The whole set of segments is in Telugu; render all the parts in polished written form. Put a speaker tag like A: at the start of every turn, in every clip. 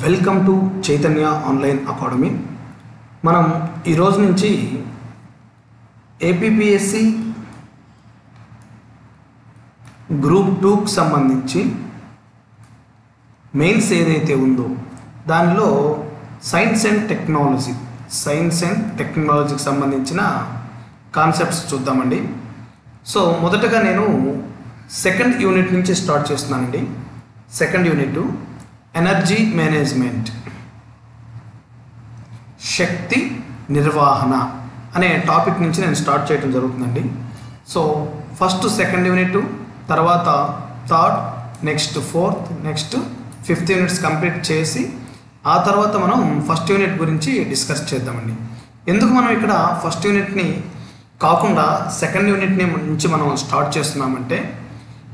A: Welcome to Chaitanya online academy. మనం ఈరోజు నుంచి ఏపీపీఎస్సి గ్రూప్ 2కి సంబంధించి మెయిన్స్ ఏదైతే ఉందో దానిలో సైన్స్ అండ్ టెక్నాలజీకి సంబంధించిన కాన్సెప్ట్స్ చూద్దామండి. సో మొదటగా నేను సెకండ్ యూనిట్ నుంచి స్టార్ట్ చేస్తున్నానండి. సెకండ్ యూనిట్ ఎనర్జీ మేనేజ్మెంట్, శక్తి నిర్వహణ అనే టాపిక్ నుంచి నేను స్టార్ట్ చేయడం జరుగుతుందండి. సో ఫస్ట్ సెకండ్ యూనిట్, తర్వాత third, next fourth, next fifth units complete చేసి ఆ తర్వాత మనం ఫస్ట్ యూనిట్ గురించి డిస్కస్ చేద్దామండి. ఎందుకు మనం ఇక్కడ ఫస్ట్ యూనిట్ని కాకుండా సెకండ్ యూనిట్ని నుంచి మనం స్టార్ట్ చేస్తున్నామంటే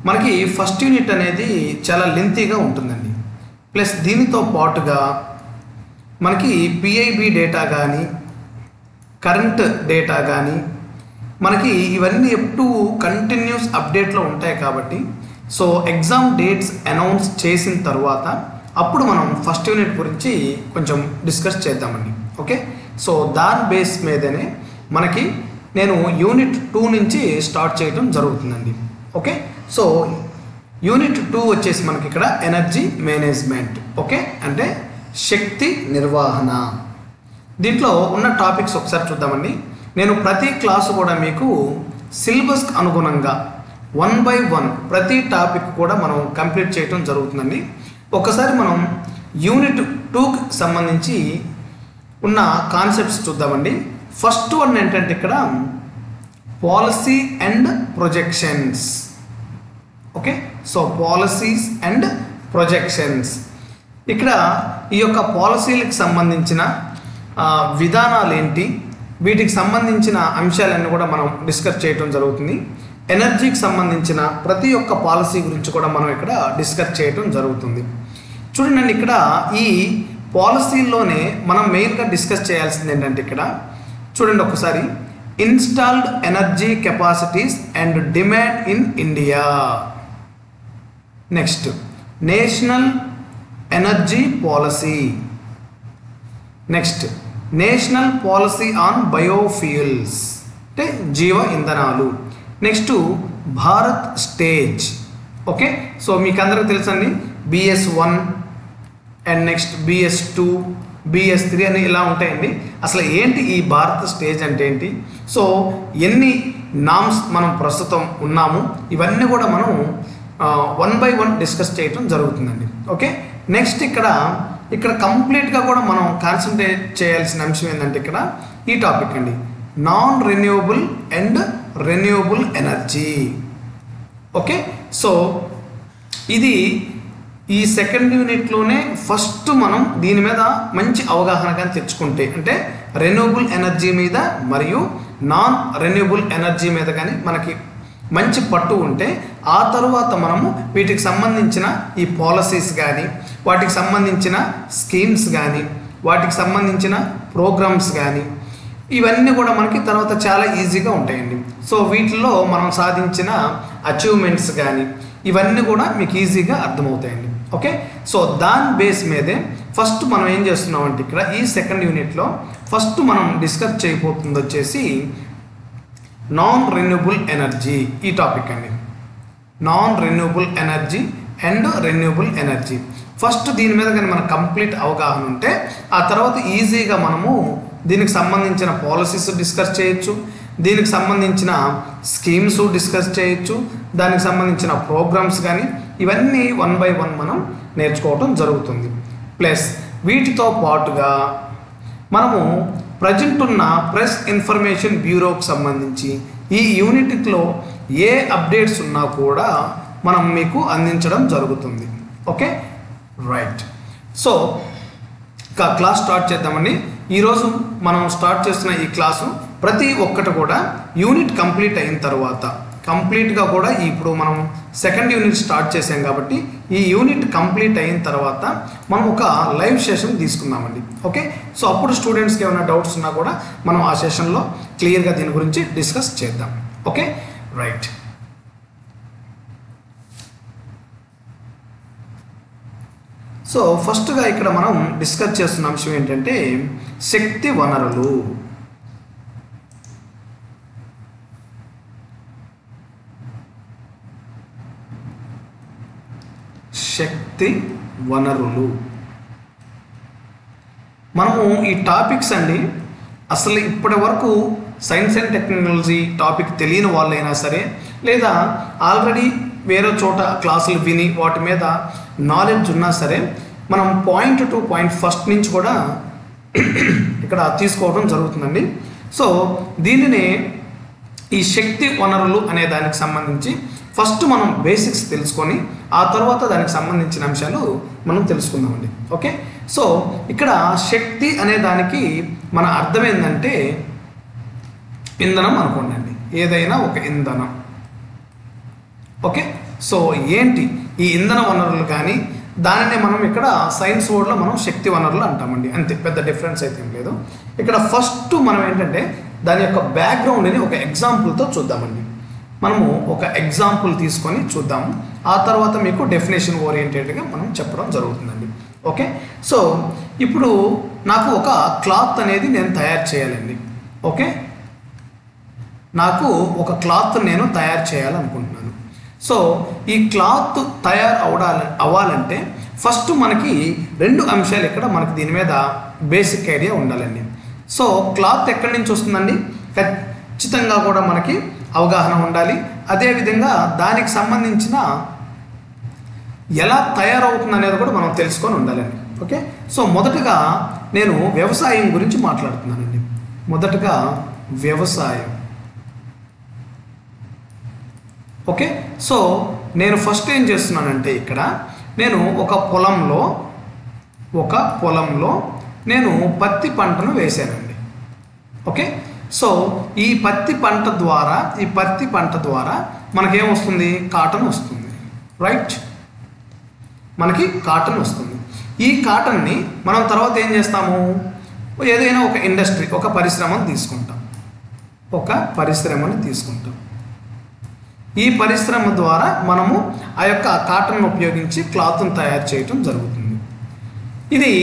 A: మనకి ఫస్ట్ యూనిట్ అనేది చాలా లెంతీగా ఉంటుందండి. ప్లస్ దీనితో పాటుగా మనకి పిఐబి డేటా కానీ కరెంట్ డేటా కానీ మనకి ఇవన్నీ ఎప్పుడు కంటిన్యూస్ అప్డేట్లో ఉంటాయి కాబట్టి సో ఎగ్జామ్ డేట్స్ అనౌన్స్ చేసిన తర్వాత అప్పుడు మనం ఫస్ట్ యూనిట్ గురించి కొంచెం డిస్కస్ చేద్దామండి. ఓకే, సో దాని బేస్ మీదనే మనకి నేను యూనిట్ 2 నుంచి స్టార్ట్ చేయడం జరుగుతుందండి. ఓకే, సో యూనిట్ 2 వచ్చేసి మనకి ఇక్కడ ఎనర్జీ మేనేజ్మెంట్, ఓకే, అంటే శక్తి నిర్వహణ. దీంట్లో ఉన్న టాపిక్స్ ఒకసారి చూద్దామండి. నేను ప్రతి క్లాసు కూడా మీకు సిలబస్కి అనుగుణంగా 1 by 1 ప్రతి టాపిక్ కూడా మనం కంప్లీట్ చేయడం జరుగుతుందండి. ఒకసారి మనం యూనిట్ 2కి సంబంధించి ఉన్న కాన్సెప్ట్స్ చూద్దామండి. ఫస్ట్ వన్ ఏంటంటే ఇక్కడ policy and projections. Okay, so policies and projections. ఇక్కడ ఈ యొక్క పాలసీలకు సంబంధించిన విధానాలు ఏంటి, వీటికి సంబంధించిన అంశాలన్నీ కూడా మనం డిస్కస్ చేయడం జరుగుతుంది. ఎనర్జీకి సంబంధించిన ప్రతి ఒక్క పాలసీ గురించి కూడా మనం ఇక్కడ డిస్కస్ చేయడం జరుగుతుంది. చూడండి, ఇక్కడ ఈ పాలసీల్లోనే మనం మెయిన్గా డిస్కస్ చేయాల్సింది ఏంటంటే ఇక్కడ చూడండి ఒకసారి, installed energy capacities and demand in India. Next national energy policy. Next national policy on biofuels అంటే జీవ ఇంధనాలు. Next Bharat stage. Okay, so మీకు అందరికీ తెలుసండి BS1 and next BS2, BS3 అని ఇలా ఉంటాయండి. అసలు ఏంటి ఈ భారత్ స్టేజ్ అంటే ఏంటి, సో ఎన్ని నామ్స్ మనం ప్రస్తుతం ఉన్నాము, ఇవన్నీ కూడా మనం 1 by 1 డిస్కస్ చేయడం జరుగుతుందండి. ఓకే, నెక్స్ట్ ఇక్కడ కంప్లీట్గా కూడా మనం కాన్సన్ట్రేట్ చేయాల్సిన అంశం ఏంటంటే ఇక్కడ ఈ టాపిక్ అండి, non renewable and renewable energy. Okay, so ఇది ఈ సెకండ్ యూనిట్లోనే ఫస్ట్ మనం దీని మీద మంచి అవగాహన కానీ తెచ్చుకుంటే, అంటే రెన్యూవబుల్ ఎనర్జీ మీద మరియు నాన్ రెన్యూవబుల్ ఎనర్జీ మీద కానీ మనకి మంచి పట్టు ఉంటే ఆ తరువాత మనము వీటికి సంబంధించిన ఈ పాలసీస్ కానీ, వాటికి సంబంధించిన స్కీమ్స్ కానీ, వాటికి సంబంధించిన ప్రోగ్రామ్స్ కానీ ఇవన్నీ కూడా మనకి తర్వాత చాలా ఈజీగా ఉంటాయండి. సో వీటిల్లో మనం సాధించిన అచీవ్మెంట్స్ కానీ ఇవన్నీ కూడా మీకు ఈజీగా అర్థమవుతాయండి. ఓకే, సో దాని బేస్ మీదే ఫస్ట్ మనం ఏం చేస్తున్నామంటే ఇక్కడ ఈ సెకండ్ యూనిట్లో ఫస్ట్ మనం డిస్కస్ చేయబోతుంది వచ్చేసి నాన్ రెన్యూవబుల్ ఎనర్జీ. ఈ టాపిక్ అండి, non renewable energy and renewable energy. First దీని మీద కానీ మనకు కంప్లీట్ అవగాహన ఉంటే ఆ తర్వాత ఈజీగా మనము దీనికి సంబంధించిన పాలసీస్ డిస్కస్ చేయొచ్చు, దీనికి సంబంధించిన స్కీమ్స్ డిస్కస్ చేయొచ్చు, దానికి సంబంధించిన ప్రోగ్రామ్స్ కానీ ఇవన్నీ 1 by 1 మనం నేర్చుకోవటం జరుగుతుంది. ప్లస్ వీటితో పాటుగా మనము ప్రజెంట్ ఉన్న ప్రెస్ ఇన్ఫర్మేషన్ బ్యూరోకి సంబంధించి ఈ యూనిట్లో ఏ అప్డేట్స్ ఉన్నా కూడా మనం మీకు అందించడం జరుగుతుంది. Okay, right. So class start చేద్దామండి. ఈరోజు మనం స్టార్ట్ చేస్తున్న ఈ క్లాసు ప్రతి ఒక్కటి కూడా యూనిట్ కంప్లీట్ అయిన తర్వాత కంప్లీట్గా కూడా ఇప్పుడు మనం సెకండ్ యూనిట్ స్టార్ట్ చేసాం కాబట్టి ఈ యూనిట్ కంప్లీట్ అయిన తర్వాత మనం ఒక లైవ్ సెషన్ తీసుకుందామండి. ఓకే, సో అప్పుడు స్టూడెంట్స్కి ఏమైనా డౌట్స్ ఉన్నా కూడా మనం ఆ సెషన్లో క్లియర్గా దీని గురించి డిస్కస్ చేద్దాం. Okay, right. సో ఫస్ట్గా ఇక్కడ మనం డిస్కస్ చేస్తున్న అంశం ఏంటంటే శక్తి వనరులు. శక్తి వనరులు. మనము ఈ టాపిక్స్ అండి అసలు ఇప్పటి వరకు సైన్స్ అండ్ టెక్నాలజీ టాపిక్ తెలియని వాళ్ళైనా సరే, లేదా ఆల్రెడీ వేరే చోట క్లాసులు విని వాటి మీద నాలెడ్జ్ ఉన్నా సరే, మనం పాయింట్ టు పాయింట్ ఫస్ట్ నుంచి కూడా ఇక్కడ తీసుకోవడం జరుగుతుందండి. సో దీనినే ఈ శక్తి వనరులు అనే దానికి సంబంధించి ఫస్ట్ మనం బేసిక్స్ తెలుసుకొని ఆ తర్వాత దానికి సంబంధించిన అంశాలు మనం తెలుసుకుందామండి. ఓకే, సో ఇక్కడ శక్తి అనే దానికి మన అర్థం ఏంటంటే ఇంధనం అనుకోండి అండి, ఏదైనా ఒక ఇంధనం. ఓకే, సో ఏంటి ఈ ఇంధన వనరులు కానీ దానినే మనం ఇక్కడ సైన్స్ వర్డ్లో మనం శక్తి వనరులు అంటామండి, అంతే, పెద్ద డిఫరెన్స్ అయితే ఏం లేదు. ఇక్కడ ఫస్ట్ మనం ఏంటంటే దాని యొక్క బ్యాక్గ్రౌండ్ని ఒక ఎగ్జాంపుల్తో చూద్దామండి. మనము ఒక ఎగ్జాంపుల్ తీసుకొని చూద్దాము, ఆ తర్వాత మీకు డెఫినేషన్ ఓరియంటెడ్గా మనం చెప్పడం జరుగుతుందండి. ఓకే, సో ఇప్పుడు నాకు ఒక క్లాత్ అనేది నేను తయారు చేయాలండి. ఓకే, నాకు ఒక క్లాత్ నేను తయారు చేయాలనుకుంటున్నాను. సో ఈ క్లాత్ అవ్వాలంటే ఫస్ట్ మనకి రెండు అంశాలు ఇక్కడ మనకి దీని మీద బేసిక్ ఐడియా ఉండాలండి. సో క్లాత్ ఎక్కడి నుంచి వస్తుందండి, ఖచ్చితంగా కూడా మనకి అవగాహన ఉండాలి. అదేవిధంగా దానికి సంబంధించిన ఎలా తయారవుతుంది అనేది కూడా మనం తెలుసుకొని ఉండాలండి. ఓకే, సో మొదటగా నేను వ్యవసాయం గురించి మాట్లాడుతున్నానండి. మొదటగా వ్యవసాయం. ఓకే, సో నేను ఫస్ట్ ఏం చేస్తున్నానంటే ఇక్కడ నేను ఒక పొలంలో నేను పత్తి పంటను వేసానండి. ఓకే, సో ఈ పత్తి పంట ద్వారా మనకేమొస్తుంది, కాటన్ వస్తుంది. రైట్, మనకి కాటన్ వస్తుంది. ఈ కాటన్ని మనం తర్వాత ఏం చేస్తాము, ఏదైనా ఒక ఇండస్ట్రీ, ఒక పరిశ్రమను తీసుకుంటాం. ఈ పరిశ్రమ ద్వారా మనము ఆ యొక్క కాటన్ను ఉపయోగించి క్లాత్ను తయారు చేయటం జరుగుతుంది. ఇది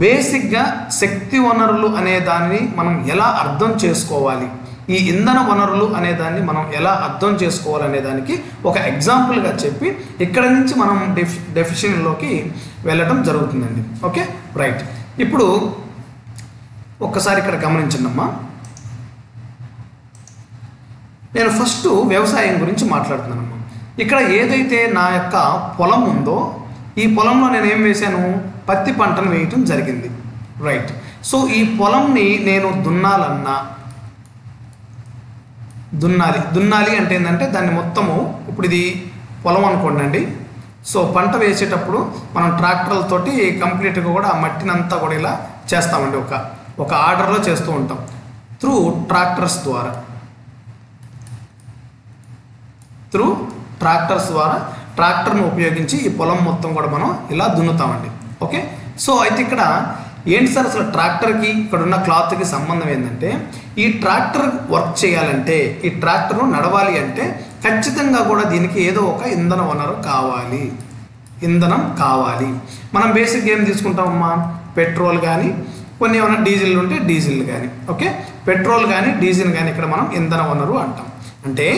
A: బేసిక్గా శక్తి వనరులు అనే దాన్ని మనం ఎలా అర్థం చేసుకోవాలి, ఈ ఇంధన వనరులు అనే దాన్ని మనం ఎలా అర్థం చేసుకోవాలనే దానికి ఒక ఎగ్జాంపుల్గా చెప్పి ఇక్కడ నుంచి మనం డెఫినేషన్లోకి వెళ్ళటం జరుగుతుందండి. Okay, right. ఇప్పుడు ఒక్కసారి ఇక్కడ గమనించండి అమ్మా, నేను ఫస్ట్ వ్యవసాయం గురించి మాట్లాడుతున్నానమ్మా. ఇక్కడ ఏదైతే నా యొక్క పొలం ఉందో ఈ పొలంలో నేను ఏం వేశాను, పత్తి పంటను వేయటం జరిగింది. రైట్, సో ఈ పొలంని నేను దున్నాలి అంటే ఏంటంటే దాన్ని మొత్తము, ఇప్పుడు ఇది పొలం అనుకోండి అండి. సో పంట వేసేటప్పుడు మనం ట్రాక్టర్లతోటి కంప్లీట్గా కూడా ఆ మట్టినంతా కూడా ఇలా చేస్తామండి, ఒక ఆర్డర్లో చేస్తూ ఉంటాం త్రూ ట్రాక్టర్స్ ద్వారా ట్రాక్టర్ను ఉపయోగించి ఈ పొలం మొత్తం కూడా మనం ఇలా దున్నుతామండి. ఓకే, సో అయితే ఇక్కడ ఏంటి సార్ అసలు ట్రాక్టర్కి ఇక్కడ ఉన్న క్లాత్కి సంబంధం ఏంటంటే, ఈ ట్రాక్టర్ వర్క్ చేయాలంటే, ఈ ట్రాక్టర్ను నడవాలి అంటే ఖచ్చితంగా కూడా దీనికి ఏదో ఒక ఇంధనం కావాలి. మనం బేసిక్ ఏం తీసుకుంటామమ్మా, పెట్రోల్ కానీ, కొన్ని ఏమైనా డీజిల్ ఉంటే డీజిల్ కానీ. ఓకే, పెట్రోల్ కానీ డీజిల్ కానీ ఇక్కడ మనం ఇంధన వనరు అంటాం. అంటే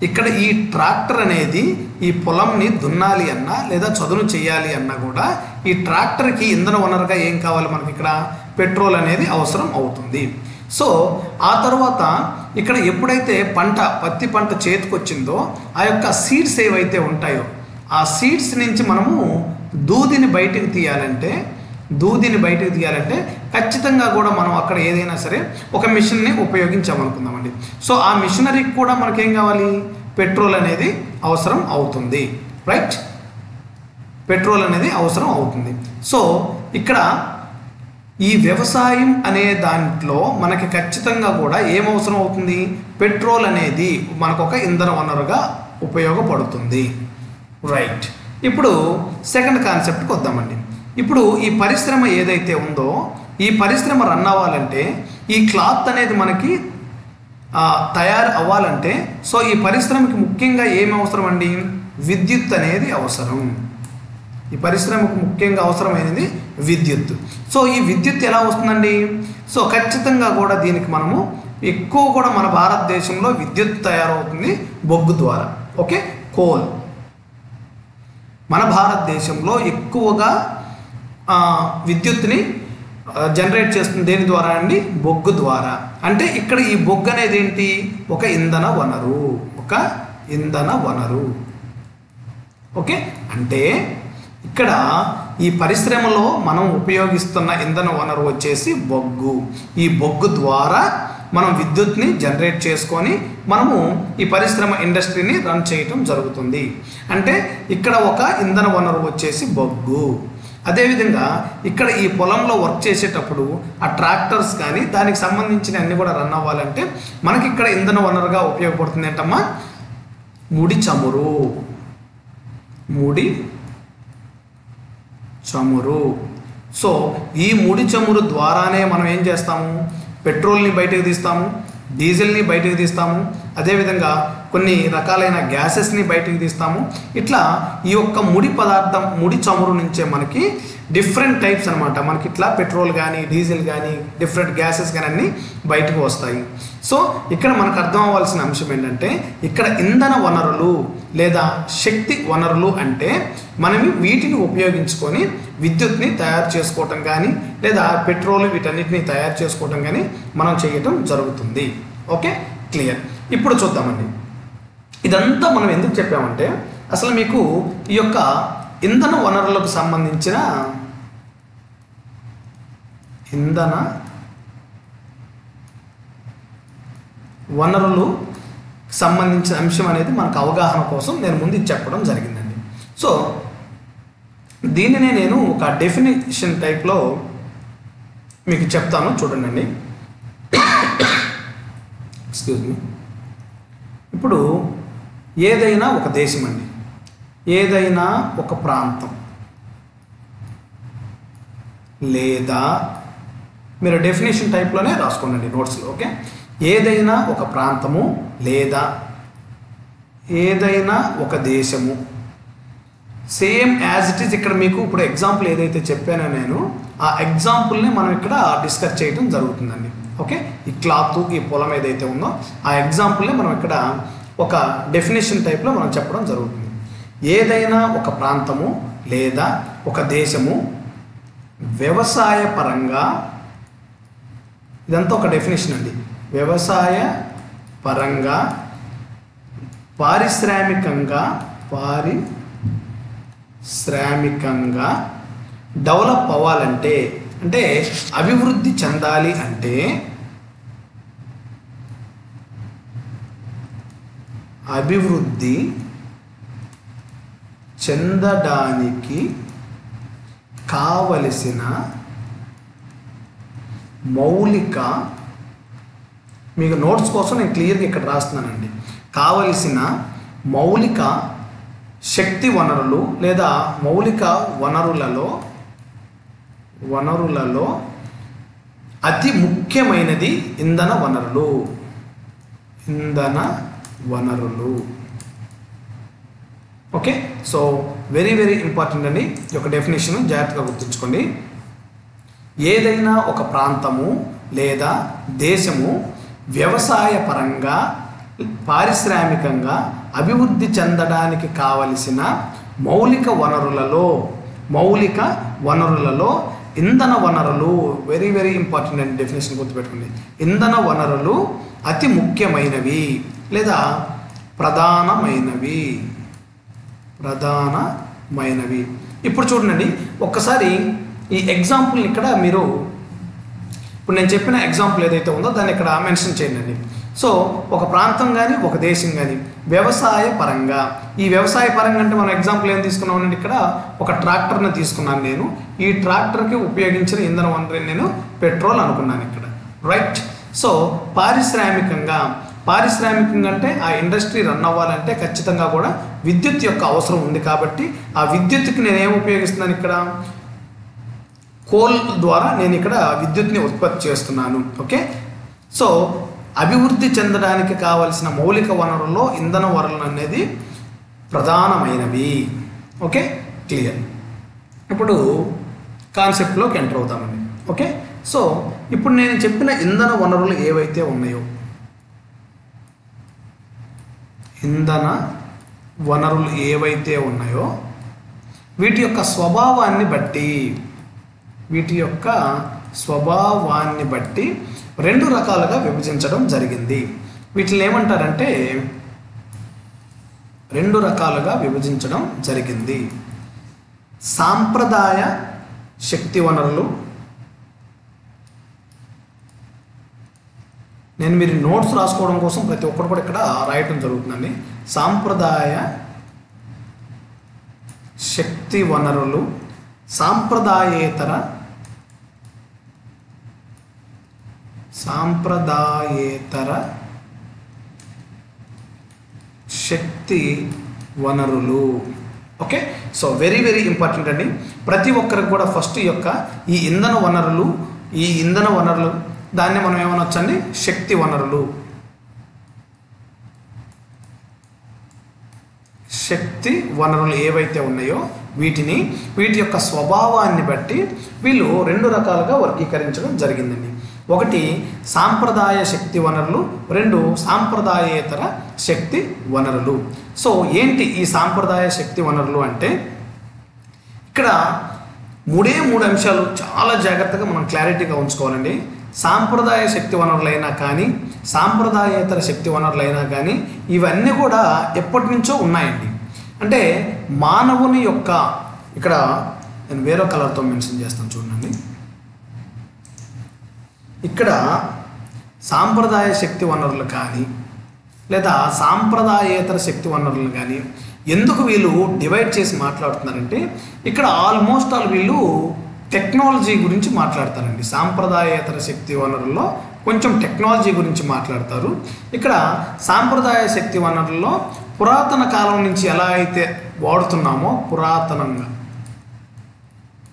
A: ఇక్కడ ఈ ట్రాక్టర్ అనేది ఈ పొలంని దున్నాలి అన్నా లేదా చదును చేయాలి అన్నా కూడా ఈ ట్రాక్టర్కి ఇంధన వనరుగా ఏం కావాలి, మనకి ఇక్కడ పెట్రోల్ అనేది అవసరం అవుతుంది. సో ఆ తర్వాత ఇక్కడ ఎప్పుడైతే పత్తి పంట చేతికొచ్చిందో ఆ యొక్క సీడ్స్ ఏవైతే ఉంటాయో ఆ సీడ్స్ నుంచి మనము దూదిని బయటకు తీయాలంటే ఖచ్చితంగా కూడా మనం అక్కడ ఏదైనా సరే ఒక మిషన్ని ఉపయోగించామనుకుందామండి. సో ఆ మిషనరీకి కూడా మనకేం కావాలి, పెట్రోల్ అనేది అవసరం అవుతుంది. రైట్, పెట్రోల్ అనేది అవసరం అవుతుంది. సో ఇక్కడ ఈ వ్యవసాయం అనే దాంట్లో మనకి ఖచ్చితంగా కూడా ఏం అవసరం అవుతుంది, పెట్రోల్ అనేది మనకు ఒక ఇంధన వనరుగా ఉపయోగపడుతుంది. రైట్, ఇప్పుడు సెకండ్ కాన్సెప్ట్కి వద్దామండి. ఇప్పుడు ఈ పరిశ్రమ ఏదైతే ఉందో ఈ పరిశ్రమ రన్ అవ్వాలంటే, ఈ క్లాత్ అనేది మనకి తయారు అవ్వాలంటే, సో ఈ పరిశ్రమకి ముఖ్యంగా ఏమి అవసరం అండి, విద్యుత్ అనేది అవసరం. ఈ పరిశ్రమకు ముఖ్యంగా అవసరమైనది విద్యుత్. సో ఈ విద్యుత్ ఎలా వస్తుందండి? సో ఖచ్చితంగా కూడా దీనికి మనము ఎక్కువ కూడా మన భారతదేశంలో విద్యుత్ తయారవుతుంది బొగ్గు ద్వారా. Okay, coal. మన భారతదేశంలో ఎక్కువగా విద్యుత్ని జనరేట్ చేస్తుంది దేని ద్వారా అండి? బొగ్గు ద్వారా. అంటే ఇక్కడ ఈ బొగ్గు అనేది ఏంటి? ఒక ఇంధన వనరు, ఒక ఇంధన వనరు. ఓకే, అంటే ఇక్కడ ఈ పరిశ్రమలో మనం ఉపయోగిస్తున్న ఇంధన వనరు వచ్చేసి బొగ్గు. ఈ బొగ్గు ద్వారా మనం విద్యుత్ని జనరేట్ చేసుకొని మనము ఈ పరిశ్రమ ఇండస్ట్రీని రన్ చేయటం జరుగుతుంది. అంటే ఇక్కడ ఒక ఇంధన వనరు వచ్చేసి బొగ్గు. అదేవిధంగా ఇక్కడ ఈ పొలంలో వర్క్ చేసేటప్పుడు ఆ ట్రాక్టర్స్ కానీ దానికి సంబంధించిన అన్ని కూడా రన్ అవ్వాలంటే మనకి ఇక్కడ ఇంధన వనరుగా ఉపయోగపడుతుంది ఏంటమ్మా? ముడి చమురు. ముడి చమురు. సో ఈ ముడి చమురు ద్వారానే మనం ఏం చేస్తాము? పెట్రోల్ని బయటకు తీస్తాము, డీజిల్ని బయటకు తీస్తాము, అదేవిధంగా కొన్ని రకాలైన గ్యాసెస్ని బయటకు తీస్తాము. ఇట్లా ఈ యొక్క ముడి పదార్థం, ముడి చమురు నుంచే మనకి డిఫరెంట్ టైప్స్ అనమాట. మనకి ఇట్లా పెట్రోల్ కానీ డీజిల్ కానీ డిఫరెంట్ గ్యాసెస్ కానీ అన్నీ బయటకు వస్తాయి. సో ఇక్కడ మనకు అర్థం అవ్వాల్సిన అంశం ఏంటంటే ఇక్కడ ఇంధన వనరులు లేదా శక్తి వనరులు అంటే మనం వీటిని ఉపయోగించుకొని విద్యుత్ని తయారు చేసుకోవటం కానీ లేదా పెట్రోల్ వీటన్నిటిని తయారు చేసుకోవటం కానీ మనం చేయటం జరుగుతుంది. Okay, clear. ఇప్పుడు చూద్దామండి, ఇదంతా మనం ఎందుకు చెప్పామంటే అసలు మీకు ఈ యొక్క ఇంధన వనరులకు సంబంధించిన ఇంధన వనరులు సంబంధించిన అంశం అనేది మనకు అవగాహన కోసం నేను ముందు చెప్పడం జరిగిందండి. సో దీనినే నేను ఒక డెఫినేషన్ టైప్లో మీకు చెప్తాను, చూడండి. Excuse me. ఇప్పుడు ఏదైనా ఒక దేశం అండి, ఏదైనా ఒక ప్రాంతం లేదా మీరు డెఫినేషన్ టైప్లోనే రాసుకోండి నోట్స్లో. ఓకే, ఏదైనా ఒక ప్రాంతము లేదా ఏదైనా ఒక దేశము సేమ్ యాజ్ ఇట్ ఈజ్. ఇక్కడ మీకు ఇప్పుడు ఎగ్జాంపుల్ ఏదైతే చెప్పానో నేను ఆ ఎగ్జాంపుల్ని మనం ఇక్కడ డిస్కస్ చేయడం జరుగుతుందండి. ఓకే, ఈ క్లాత్, ఈ పొలం ఏదైతే ఉందో ఆ ఎగ్జాంపుల్ని మనం ఇక్కడ ఒక డెఫినేషన్ టైప్లో మనం చెప్పడం జరుగుతుంది. ఏదైనా ఒక ప్రాంతము లేదా ఒక దేశము వ్యవసాయ పరంగా, ఇదంతా ఒక డెఫినేషన్ అండి, వ్యవసాయ పరంగా పారిశ్రామికంగా డెవలప్ అవ్వాలంటే, అంటే అభివృద్ధి చెందాలి అంటే అభివృద్ధి చెందడానికి కావలసిన మౌలిక, మీకు నోట్స్ కోసం నేను క్లియర్గా ఇక్కడ రాస్తున్నానండి, కావలసిన మౌలిక శక్తి వనరులు లేదా మౌలిక వనరులలో అతి ముఖ్యమైనది ఇంధన వనరులు. Okay, so very very important అండి ఈ యొక్క డెఫినేషన్, జాగ్రత్తగా గుర్తుంచుకోండి. ఏదైనా ఒక ప్రాంతము లేదా దేశము వ్యవసాయ పరంగా పారిశ్రామికంగా అభివృద్ధి చెందడానికి కావలసిన మౌలిక వనరులలో ఇంధన వనరులు, వెరీ వెరీ ఇంపార్టెంట్ అండి డెఫినేషన్ గుర్తుపెట్టుకోండి. ఇంధన వనరులు అతి ముఖ్యమైనవి లేదా ప్రధానమైనవి. ఇప్పుడు చూడండి ఒక్కసారి ఈ ఎగ్జాంపుల్ని ఇక్కడ మీరు, ఇప్పుడు నేను చెప్పిన ఎగ్జాంపుల్ ఏదైతే ఉందో దాన్ని ఇక్కడ మెన్షన్ చేయండి. సో ఒక ప్రాంతం కానీ ఒక దేశం కానీ వ్యవసాయ పరంగా, ఈ వ్యవసాయ పరంగా అంటే మనం ఎగ్జాంపుల్ ఏం తీసుకున్నామంటే ఇక్కడ ఒక ట్రాక్టర్ని తీసుకున్నాను నేను. ఈ ట్రాక్టర్కి ఉపయోగించిన ఇంధన వనరు నేను పెట్రోల్ అనుకున్నాను ఇక్కడ, రైట్. సో పారిశ్రామికంగా అంటే ఆ ఇండస్ట్రీ రన్ అవ్వాలంటే ఖచ్చితంగా కూడా విద్యుత్ యొక్క అవసరం ఉంది. కాబట్టి ఆ విద్యుత్కి నేను ఏం ఉపయోగిస్తున్నాను ఇక్కడ? కోల్ ద్వారా నేను ఇక్కడ విద్యుత్ని ఉత్పత్తి చేస్తున్నాను. ఓకే, సో అభివృద్ధి చెందడానికి కావలసిన మౌలిక వనరుల్లో ఇంధన వనరులు అనేది ప్రధానమైనవి. Okay, clear. ఇప్పుడు కాన్సెప్ట్లోకి ఎంటర్ అవుతామండి. ఓకే, సో ఇప్పుడు నేను చెప్పిన ఇంధన వనరులు ఏవైతే ఉన్నాయో, ఇంధన వనరులు ఏవైతే ఉన్నాయో వీటి యొక్క స్వభావాన్ని బట్టి రెండు రకాలుగా విభజించడం జరిగింది. వీటిని ఏమంటారంటే రెండు రకాలుగా విభజించడం జరిగింది. సాంప్రదాయ శక్తి వనరులు, నేను మీరు నోట్స్ రాసుకోవడం కోసం ప్రతి ఒక్కరు కూడా ఇక్కడ రాయటం జరుగుతుందండి. సాంప్రదాయ శక్తి వనరులు, సాంప్రదాయేతర శక్తి వనరులు. Okay, so very very important అండి. ప్రతి ఒక్కరికి కూడా ఫస్ట్ ఈ ఇంధన వనరులు దాన్ని మనం ఏమనొచ్చండి, శక్తి వనరులు. శక్తి వనరులు ఏవైతే ఉన్నాయో వీటి యొక్క స్వభావాన్ని బట్టి వీళ్ళు రెండు రకాలుగా వర్గీకరించడం జరిగిందండి. ఒకటి సాంప్రదాయ శక్తి వనరులు, రెండు సాంప్రదాయేతర శక్తి వనరులు. సో ఏంటి ఈ సాంప్రదాయ శక్తి వనరులు అంటే, ఇక్కడ మూడు అంశాలు చాలా జాగ్రత్తగా మనం క్లారిటీగా ఉంచుకోవాలండి. సాంప్రదాయ శక్తి వనరులైనా కానీ సాంప్రదాయేతర శక్తి వనరులైనా కానీ ఇవన్నీ కూడా ఎప్పటి నుంచో ఉన్నాయండి. అంటే మానవుని యొక్క, ఇక్కడ నేను వేరే కలర్తో మెన్షన్ చేస్తాను చూడండి. ఇక్కడ సాంప్రదాయ శక్తి వనరులు కానీ లేదా సాంప్రదాయేతర శక్తి వనరులు కానీ ఎందుకు వీళ్ళు డివైడ్ చేసి మాట్లాడుతున్నారంటే, ఇక్కడ ఆల్మోస్ట్ ఆల్ వీళ్ళు టెక్నాలజీ గురించి మాట్లాడతారండి. సాంప్రదాయేతర శక్తి వనరుల్లో కొంచెం టెక్నాలజీ గురించి మాట్లాడతారు. ఇక్కడ సాంప్రదాయ శక్తి వనరుల్లో పురాతన కాలం నుంచి ఎలా అయితే వాడుతున్నామో, పురాతనంగా,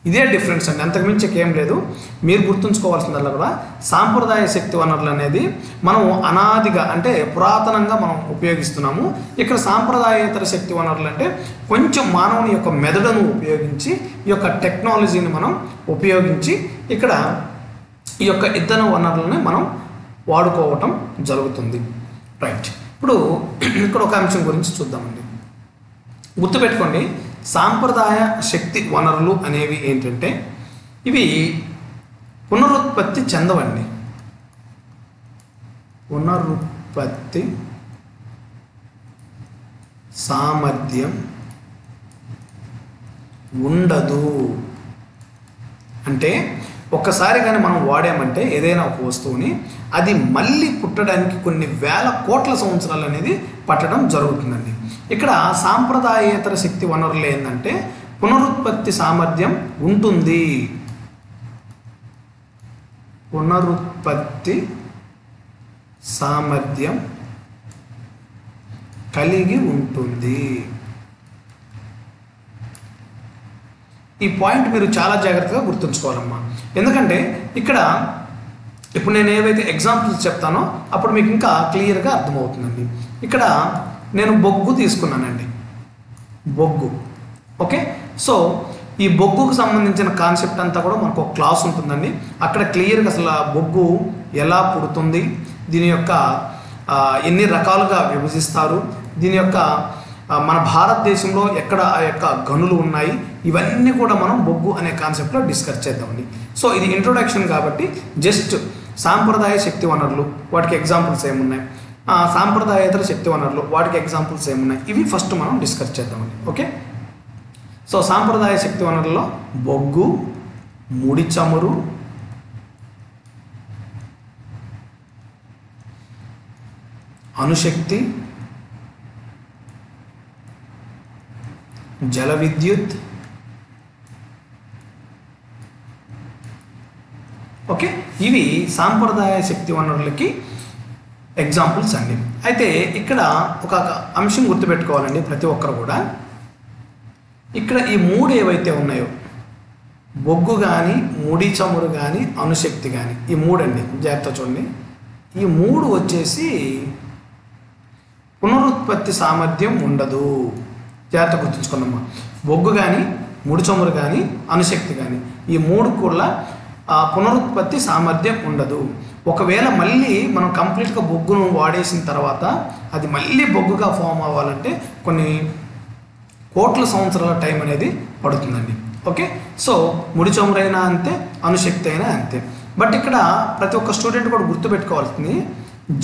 A: ఇదే డిఫరెన్స్ అండి, అంతకుమించి ఏం లేదు. మీరు గుర్తుంచుకోవాల్సిందల్లా కూడా సాంప్రదాయ శక్తి వనరులు అనేది మనం అనాదిగా అంటే పురాతనంగా మనం ఉపయోగిస్తున్నాము. ఇక్కడ సాంప్రదాయేతర శక్తి వనరులు అంటే కొంచెం మానవుని యొక్క మెదడును ఉపయోగించి ఈ యొక్క టెక్నాలజీని మనం ఉపయోగించి ఇక్కడ ఈ యొక్క ఇంధన వనరులని మనం వాడుకోవటం జరుగుతుంది. రైట్, ఇప్పుడు ఇక్కడ ఒక అంశం గురించి చూద్దామండి. గుర్తుపెట్టుకోండి, సాంప్రదాయ శక్తి వనరులు అనేవి ఏంటంటే ఇవి పునరుత్పత్తి చెందవండి. పునరుత్పత్తి సామర్థ్యం ఉండదు. అంటే ఒక్కసారి కానీ మనం వాడామంటే ఏదైనా ఒక వస్తువుని, అది మళ్ళీ పుట్టడానికి కొన్ని వేల కోట్ల సంవత్సరాలు అనేది పట్టడం జరుగుతుందండి. ఇక్కడ సాంప్రదాయేతర శక్తి వనరులు ఏంటంటే పునరుత్పత్తి సామర్థ్యం ఉంటుంది. పునరుత్పత్తి సామర్థ్యం కలిగి ఉంటుంది. ఈ పాయింట్ మీరు చాలా జాగ్రత్తగా గుర్తుంచుకోవాలమ్మా. ఎందుకంటే ఇక్కడ ఇప్పుడు నేను ఏవైతే ఎగ్జాంపుల్స్ చెప్తానో అప్పుడు మీకు ఇంకా క్లియర్గా అర్థమవుతుందండి. ఇక్కడ నేను బొగ్గు తీసుకున్నానండి, బొగ్గు. ఓకే, సో ఈ బొగ్గుకు సంబంధించిన కాన్సెప్ట్ అంతా కూడా మనకు ఒక క్లాస్ ఉంటుందండి. అక్కడ క్లియర్గా అసలు బొగ్గు ఎలా పుడుతుంది, దీని యొక్క ఎన్ని రకాలుగా విభజిస్తారు, దీని యొక్క మన భారతదేశంలో ఎక్కడ ఆ యొక్క గనులు ఉన్నాయి, ఇవన్నీ కూడా మనం బొగ్గు అనే కాన్సెప్ట్లో డిస్కస్ చేద్దామండి. సో ఇది ఇంట్రొడక్షన్ కాబట్టి జస్ట్ సాంప్రదాయ శక్తి వనరులు వాటికి ఎగ్జాంపుల్స్ ఏమున్నాయి, సాంప్రదాయేతర శక్తి వనరులు వాటికి ఎగ్జాంపుల్స్ ఏమున్నాయి, ఇవి ఫస్ట్ మనం డిస్కస్ చేద్దామండి. ఓకే, సో సాంప్రదాయ శక్తి వనరుల్లో బొగ్గు, ముడి చమురు, అణుశక్తి, జల విద్యుత్. ఓకే, ఇవి సాంప్రదాయ శక్తి వనరులకి ఎగ్జాంపుల్స్ అండి. అయితే ఇక్కడ ఒక అంశం గుర్తుపెట్టుకోవాలండి ప్రతి ఒక్కరు కూడా. ఇక్కడ ఈ మూడు ఏవైతే ఉన్నాయో, బొగ్గు కానీ, ముడి చమురు కానీ, అణుశక్తి కానీ, ఈ మూడండి, జాగ్రత్త చూడండి. ఈ మూడు వచ్చేసి పునరుత్పత్తి సామర్థ్యం ఉండదు. జాగ్రత్త గుర్తుంచుకున్నామ్మా. బొగ్గు కానీ, ముడి చమురు కానీ అణుశక్తి కానీ ఈ మూడు కూడా పునరుత్పత్తి సామర్థ్యం ఉండదు. ఒకవేళ మళ్ళీ మనం కంప్లీట్గా బొగ్గును వాడేసిన తర్వాత అది మళ్ళీ బొగ్గుగా ఫామ్ అవ్వాలంటే కొన్ని కోట్ల సంవత్సరాల టైం అనేది పడుతుందండి. ఓకే, సో ముడి చమురైనా అంతే, అణుశక్తి అయినా అంతే. బట్ ఇక్కడ ప్రతి ఒక్క స్టూడెంట్ కూడా గుర్తుపెట్టుకోవాల్సింది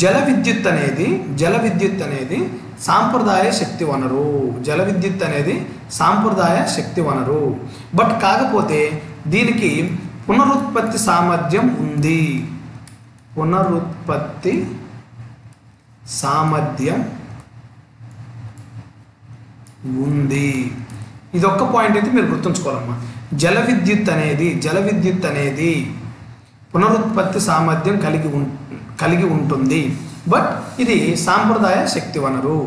A: జల విద్యుత్ అనేది సాంప్రదాయ శక్తి వనరు. జల విద్యుత్ అనేది సాంప్రదాయ శక్తి వనరు. బట్ కాకపోతే దీనికి పునరుత్పత్తి సామర్థ్యం ఉంది. పునరుత్పత్తి సామర్థ్యం ఉంది. ఇదొక్క పాయింట్ అయితే మీరు గుర్తుంచుకోవాలమ్మా. జల విద్యుత్ అనేది పునరుత్పత్తి సామర్థ్యం కలిగి ఉంటుంది. బట్ ఇది సాంప్రదాయ శక్తి వనరు.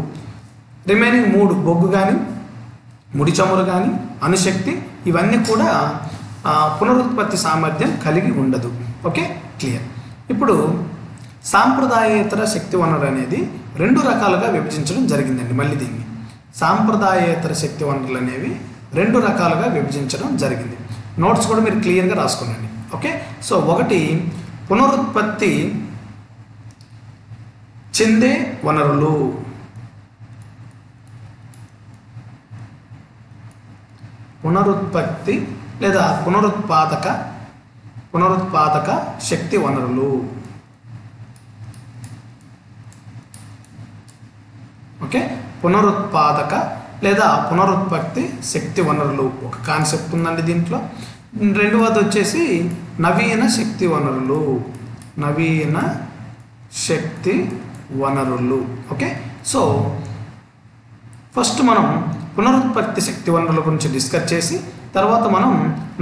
A: రిమైనింగ్ మూడు బొగ్గు కానీ ముడి చమురు కానీ అణుశక్తి ఇవన్నీ కూడా పునరుత్పత్తి సామర్థ్యం కలిగి ఉండదు. Okay, clear. ఇప్పుడు సాంప్రదాయేతర శక్తి వనరు అనేది 2 రకాలుగా విభజించడం జరిగిందండి. మళ్ళీ దీన్ని సాంప్రదాయేతర శక్తి వనరులు అనేవి 2 రకాలుగా విభజించడం జరిగింది. నోట్స్ కూడా మీరు క్లియర్గా రాసుకోండి. ఓకే, సో ఒకటి పునరుత్పత్తి చెందే వనరులు. పునరుత్పత్తి లేదా పునరుత్పాదక శక్తి వనరులు. ఓకే, పునరుత్పాదక లేదా పునరుత్పత్తి శక్తి వనరులు ఒక కాన్సెప్ట్ ఉందండి దీంట్లో. రెండవది వచ్చేసి నవీన శక్తి వనరులు. ఓకే, సో ఫస్ట్ మనం పునరుత్పత్తి శక్తి వనరుల గురించి డిస్కస్ చేసి తర్వాత మనం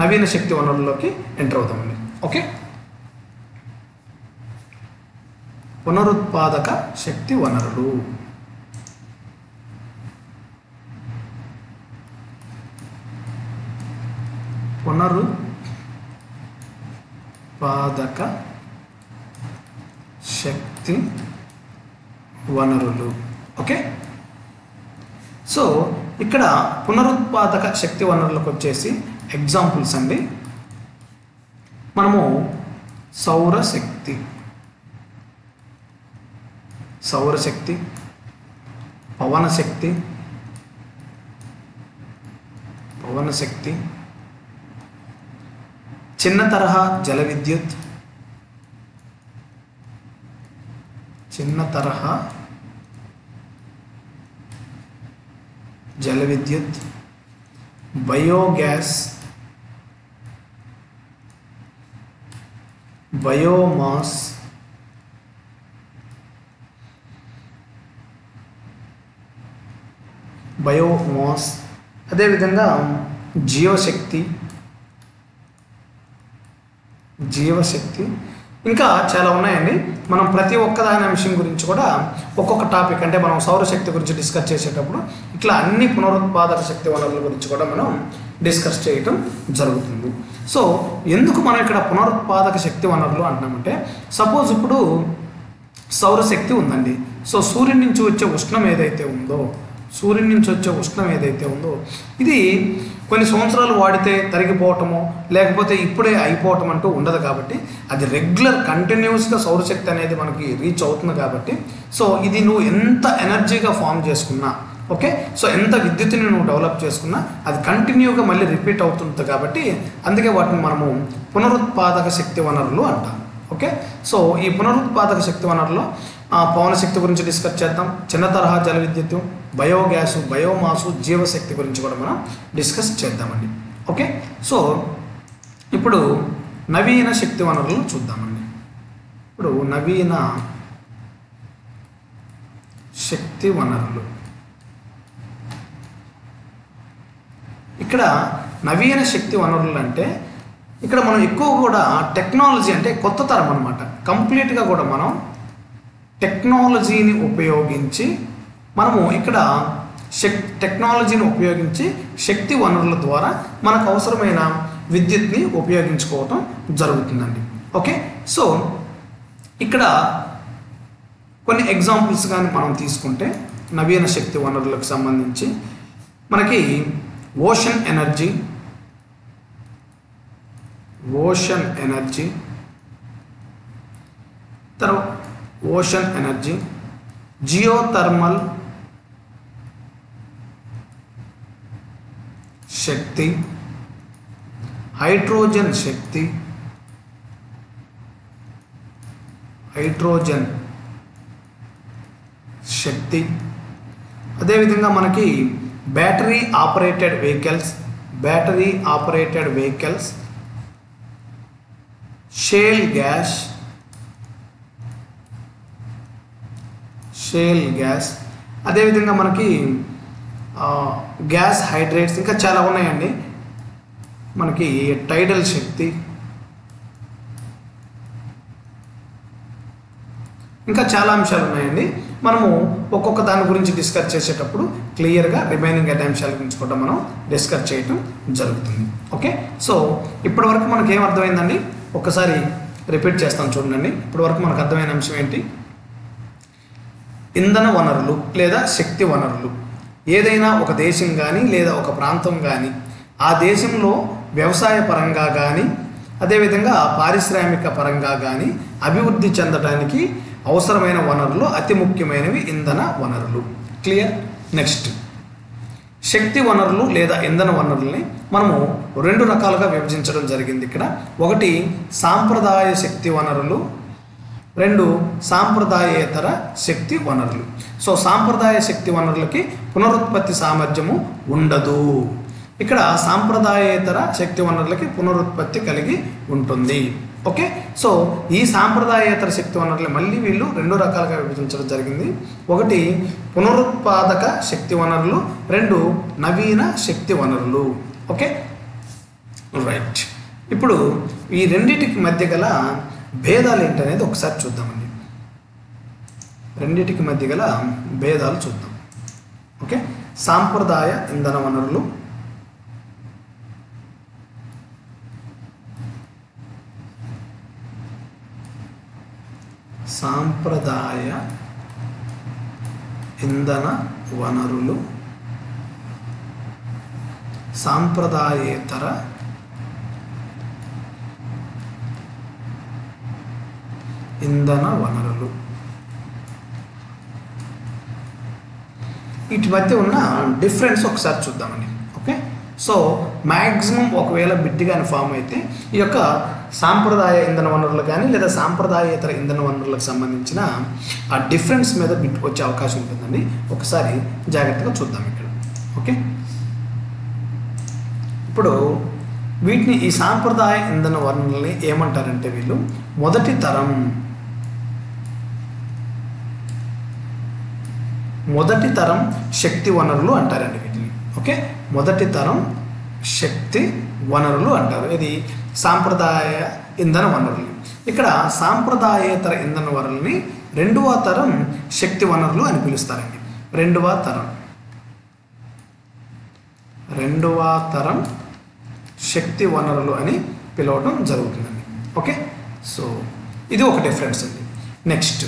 A: నవీన శక్తి వనరుల్లోకి ఎంటర్ అవుతామండి. ఓకే, పునరుత్పాదక శక్తి వనరులు. పునరుత్పాదక శక్తి వనరులు. ఓకే, సో ఇక్కడ పునరుత్పాదక శక్తి వనరులకు వచ్చేసి ఎగ్జాంపుల్స్ అండి. మనము సౌరశక్తి, పవనశక్తి, చిన్న తరహా జల విద్యుత్, బయోగ్యాస్, బయోమాస్, అదేవిధంగా జీవశక్తి, ఇంకా చాలా ఉన్నాయండి. మనం ప్రతి ఒక్కదాని అంశం గురించి కూడా ఒక్కొక్క టాపిక్ అంటే మనం సౌరశక్తి గురించి డిస్కస్ చేసేటప్పుడు ఇట్లా అన్ని పునరుత్పాదక శక్తి వనరుల గురించి కూడా మనం డిస్కస్ చేయటం జరుగుతుంది. సో ఎందుకు మనం ఇక్కడ పునరుత్పాదక శక్తి వనరులు అంటున్నామంటే, సపోజ్ ఇప్పుడు సౌరశక్తి ఉందండి. సో సూర్యుడి నుంచి వచ్చే ఉష్ణం ఏదైతే ఉందో ఇది కొన్ని సంవత్సరాలు వాడితే తరిగిపోవటమో లేకపోతే ఇప్పుడే అయిపోవటం అంటూ ఉండదు. కాబట్టి అది రెగ్యులర్ కంటిన్యూస్గా సౌరశక్తి అనేది మనకి రీచ్ అవుతుంది. కాబట్టి సో ఇది నువ్వు ఎంత ఎనర్జీగా ఫామ్ చేసుకున్నా, ఓకే, సో ఎంత విద్యుత్తుని నువ్వు డెవలప్ చేసుకున్నా అది కంటిన్యూగా మళ్ళీ రిపీట్ అవుతుంది. కాబట్టి అందుకే వాటిని మనము పునరుత్పాదక శక్తి వనరులు అంటాం. ఓకే, సో ఈ పునరుత్పాదక శక్తి వనరులో పవన శక్తి గురించి డిస్కస్ చేద్దాం, చిన్న తరహా జల విద్యుత్, బయోగ్యాసు, బయోమాసు, జీవశక్తి గురించి కూడా మనం డిస్కస్ చేద్దామండి. ఓకే, సో ఇప్పుడు నవీన శక్తి వనరులను చూద్దామండి. ఇప్పుడు నవీన శక్తి వనరులు, ఇక్కడ నవీన శక్తి వనరులు అంటే ఇక్కడ మనం ఎక్కువ కూడా టెక్నాలజీ అంటే కొత్త తరం అనమాట. కంప్లీట్గా కూడా మనం టెక్నాలజీని ఉపయోగించి మనము ఇక్కడ టెక్నాలజీని ఉపయోగించి శక్తి వనరుల ద్వారా మనకు అవసరమైన విద్యుత్ని ఉపయోగించుకోవటం జరుగుతుందండి. ఓకే, సో ఇక్కడ కొన్ని ఎగ్జాంపుల్స్ కానీ మనం తీసుకుంటే నవీన శక్తి వనరులకు సంబంధించి మనకి ఓషన్ ఎనర్జీ, ఓషన్ ఎనర్జీ, తర్వాత ఓషన్ ఎనర్జీ, జియోథర్మల్ శక్తి, హైడ్రోజన్ శక్తి, హైడ్రోజన్ శక్తి, అదేవిధంగా మనకి battery operated vehicles, battery operated vehicles, shale gas, shale gas, అదేవిధంగా మనకి గ్యాస్ హైడ్రేట్స్, ఇంకా చాలా ఉన్నాయండి. మనకి టైడల్ శక్తి, ఇంకా చాలా అంశాలు ఉన్నాయండి. మనము ఒక్కొక్క దాని గురించి డిస్కస్ చేసేటప్పుడు క్లియర్గా రిమైనింగ్ అనే అంశాల గురించి కూడా మనం డిస్కస్ చేయటం జరుగుతుంది. ఓకే, సో ఇప్పటి వరకు మనకి ఏం అర్థమైందండి, ఒక్కసారి రిపీట్ చేస్తాను చూడండి. ఇప్పటి వరకు మనకు అర్థమైన అంశం ఏంటి? ఇంధన వనరులు లేదా శక్తి వనరులు ఏదైనా ఒక దేశం కానీ లేదా ఒక ప్రాంతం కానీ ఆ దేశంలో వ్యవసాయ పరంగా కానీ అదేవిధంగా పారిశ్రామిక పరంగా కానీ అభివృద్ధి చెందడానికి అవసరమైన వనరులు అతి ముఖ్యమైనవి ఇంధన వనరులు. క్లియర్? నెక్స్ట్, శక్తి వనరులు లేదా ఇంధన వనరుల్ని మనము రెండు రకాలుగా విభజించడం జరిగింది ఇక్కడ. ఒకటి సాంప్రదాయ శక్తి వనరులు, రెండు సాంప్రదాయేతర శక్తి వనరులు. సో సాంప్రదాయ శక్తి వనరులకి పునరుత్పత్తి సామర్థ్యము ఉండదు. ఇక్కడ సాంప్రదాయేతర శక్తి వనరులకి పునరుత్పత్తి కలిగి ఉంటుంది. ఓకే, సో ఈ సాంప్రదాయేతర శక్తి వనరులు మళ్ళీ వీళ్ళు రెండు రకాలుగా విభజించడం జరిగింది. ఒకటి పునరుత్పాదక శక్తి వనరులు, రెండు నవీన శక్తి వనరులు. Okay, right. ఇప్పుడు ఈ రెండిటికి మధ్య గల భేదాలు ఏంటనేది ఒకసారి చూద్దామండి. రెండిటికి మధ్య గల భేదాలు చూద్దాం. ఓకే, సాంప్రదాయ ఇంధన వనరులు, సాంప్రదాయ ఇంధన వనరులు, సాంప్రదాయేతర ఇంధన వనరులు. వీటి మధ్య ఉన్న డిఫరెన్స్ ఒకసారి చూద్దామండి. ఓకే, సో మ్యాక్సిమం ఒకవేళ బిట్టిగాని ఫామ్ అయితే ఈ యొక్క సాంప్రదాయ ఇంధన వనరులు కానీ లేదా సాంప్రదాయేతర ఇంధన వనరులకు సంబంధించిన ఆ డిఫరెన్స్ మీద బిట్ వచ్చే అవకాశం ఉంటుందండి. ఒకసారి జాగ్రత్తగా చూద్దాం ఇక్కడ. ఓకే, ఇప్పుడు వీటిని ఈ సాంప్రదాయ ఇంధన వనరుల్ని ఏమంటారంటే వీళ్ళు మొదటి తరం శక్తి వనరులు అంటారండి వీటిని. ఓకే, మొదటి తరం శక్తి వనరులు అంటారు. ఇది సాంప్రదాయ ఇంధన వనరులు. ఇక్కడ సాంప్రదాయేతర ఇంధన వనరుల్ని రెండవ తరం శక్తి వనరులు అని పిలుస్తారండి. రెండవ తరం శక్తి వనరులు అని పిలవడం జరుగుతుందండి. ఓకే, సో ఇది ఒక డిఫరెన్స్ అండి. నెక్స్ట్,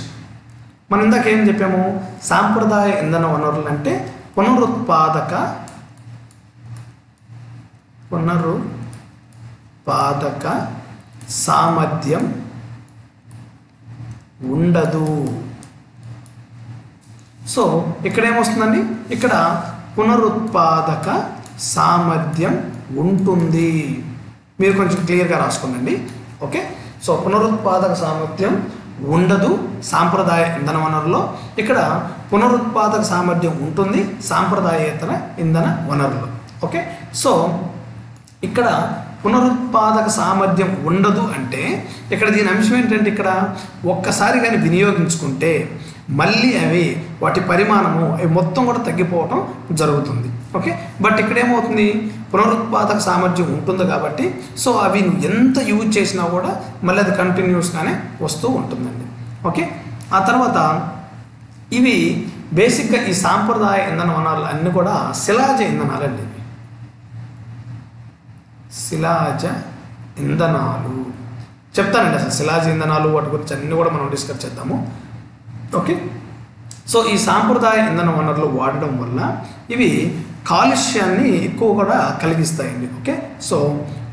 A: మనం ఇందాక ఏం చెప్పాము? సాంప్రదాయ ఇంధన వనరులు అంటే పునరుత్పాదక సామర్థ్యం ఉండదు. సో ఇక్కడ ఏమొస్తుందండి? ఇక్కడ పునరుత్పాదక సామర్థ్యం ఉంటుంది. మీరు కొంచెం క్లియర్గా రాసుకోండి. ఓకే, సో పునరుత్పాదక సామర్థ్యం ఉండదు సాంప్రదాయ ఇంధన వనరులో. ఇక్కడ పునరుత్పాదక సామర్థ్యం ఉంటుంది సాంప్రదాయేతర ఇంధన వనరులు. ఓకే, సో ఇక్కడ పునరుత్పాదక సామర్థ్యం ఉండదు అంటే ఇక్కడ దీని అంశం ఏంటంటే ఇక్కడ ఒక్కసారి కానీ వినియోగించుకుంటే మళ్ళీ వాటి పరిమాణము మొత్తం కూడా తగ్గిపోవటం జరుగుతుంది. ఓకే, బట్ ఇక్కడ ఏమవుతుంది? పునరుత్పాదక సామర్థ్యం ఉంటుంది కాబట్టి సో అవి ఎంత యూజ్ చేసినా కూడా మళ్ళీ అది కంటిన్యూస్గానే వస్తూ ఉంటుందండి. ఓకే, ఆ తర్వాత ఇవి బేసిక్గా ఈ సాంప్రదాయ ఇంధన వనరులు అన్నీ కూడా శిలాజ ఇంధనాలండి. శిలాజ ఇంధనాలు చెప్తానండి. అసలు శిలాజ ఇంధనాలు వాటి గురించి అన్నీ కూడా మనం డిస్కస్ చేద్దాము. ఓకే, సో ఈ సాంప్రదాయ ఇంధన వనరులు వాడడం వల్ల ఇవి కాలుష్యాన్ని ఎక్కువ కూడా కలిగిస్తాయండి. ఓకే, సో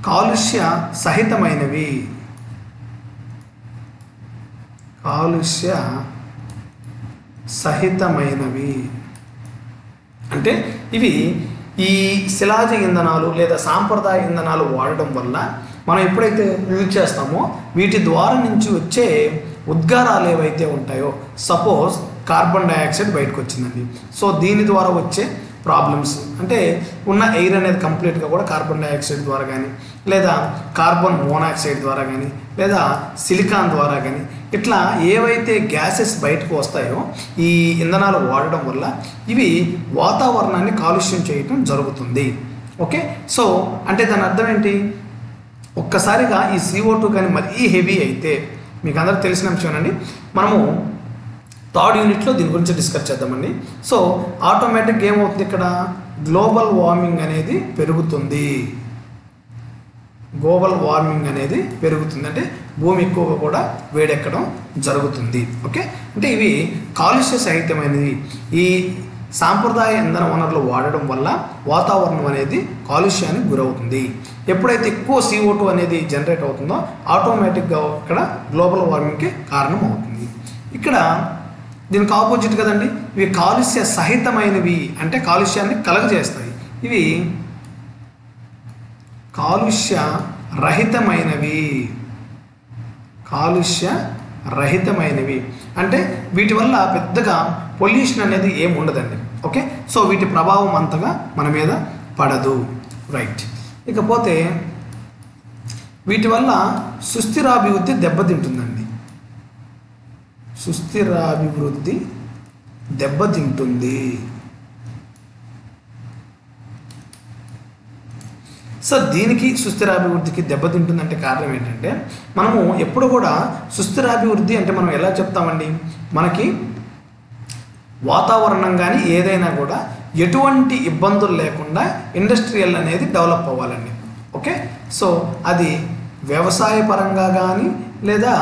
A: కాలుష్య సహితమైనవి, కాలుష్య సహితమైనవి అంటే ఇవి ఈ శిలాజ ఇంధనాలు లేదా సాంప్రదాయ ఇంధనాలు వాడడం వల్ల మనం ఎప్పుడైతే యూజ్ చేస్తామో వీటి ద్వారా నుంచి వచ్చే ఉద్గారాలు ఏవైతే ఉంటాయో, సపోజ్ కార్బన్ డైఆక్సైడ్ బయటకు వచ్చిందండి, సో దీని ద్వారా వచ్చే ప్రాబ్లమ్స్ అంటే ఉన్న ఎయిర్ అనేది కంప్లీట్గా కూడా కార్బన్ డైఆక్సైడ్ ద్వారా కానీ లేదా కార్బన్ మోనాక్సైడ్ ద్వారా కానీ లేదా సిలికాన్ ద్వారా కానీ ఇట్లా ఏవైతే గ్యాసెస్ బయటకు వస్తాయో ఈ ఇంధనాలు వాడడం వల్ల ఇవి వాతావరణాన్ని కాలుష్యం చేయటం జరుగుతుంది. ఓకే, సో అంటే దాని అర్థం ఏంటి, ఒక్కసారిగా ఈ CO2 కానీ మరీ హెవీ అయితే, మీకు అందరికి తెలిసిన అంశం అండి, మనము థర్డ్ యూనిట్లో దీని గురించి డిస్కస్ చేద్దామండి. సో ఆటోమేటిక్గా ఏమవుతుంది, ఇక్కడ గ్లోబల్ వార్మింగ్ అనేది పెరుగుతుంది, గ్లోబల్ వార్మింగ్ అనేది పెరుగుతుంది అంటే భూమి ఎక్కువగా కూడా వేడెక్కడం జరుగుతుంది. ఓకే, అంటే ఇవి కాలుష్య సహితమైనవి. ఈ సాంప్రదాయ ఇంధన వనరులు వాడడం వల్ల వాతావరణం అనేది కాలుష్యానికి గురవుతుంది. ఎప్పుడైతే ఎక్కువ CO2 అనేది జనరేట్ అవుతుందో ఆటోమేటిక్గా ఇక్కడ గ్లోబల్ వార్మింగ్కి కారణం అవుతుంది. ఇక్కడ దీనికి ఆపోజిట్ కదండి, ఇవి కాలుష్య సహితమైనవి అంటే కాలుష్యాన్ని కలగజేస్తాయి. ఇవి కాలుష్య రహితమైనవి, కాలుష్య రహితమైనవి అంటే వీటి వల్ల పెద్దగా పొల్యూషన్ అనేది ఏమి ఉండదండి. ఓకే, సో వీటి ప్రభావం అంతగా మన మీద పడదు. రైట్, ఇకపోతే వీటి వల్ల సుస్థిరాభివృద్ధి దెబ్బతింటుందండి, సుస్థిరాభివృద్ధి దెబ్బతింటుంది. సో దీనికి సుస్థిరాభివృద్ధికి దెబ్బతింటుందంటే కారణం ఏంటంటే, మనము ఎప్పుడు కూడా సుస్థిరాభివృద్ధి అంటే మనం ఎలా చెప్తామండి, మనకి వాతావరణం కానీ ఏదైనా కూడా ఎటువంటి ఇబ్బందులు లేకుండా ఇండస్ట్రియల్ అనేది డెవలప్ అవ్వాలండి. ఓకే, సో అది వ్యవసాయ పరంగా కానీ లేదా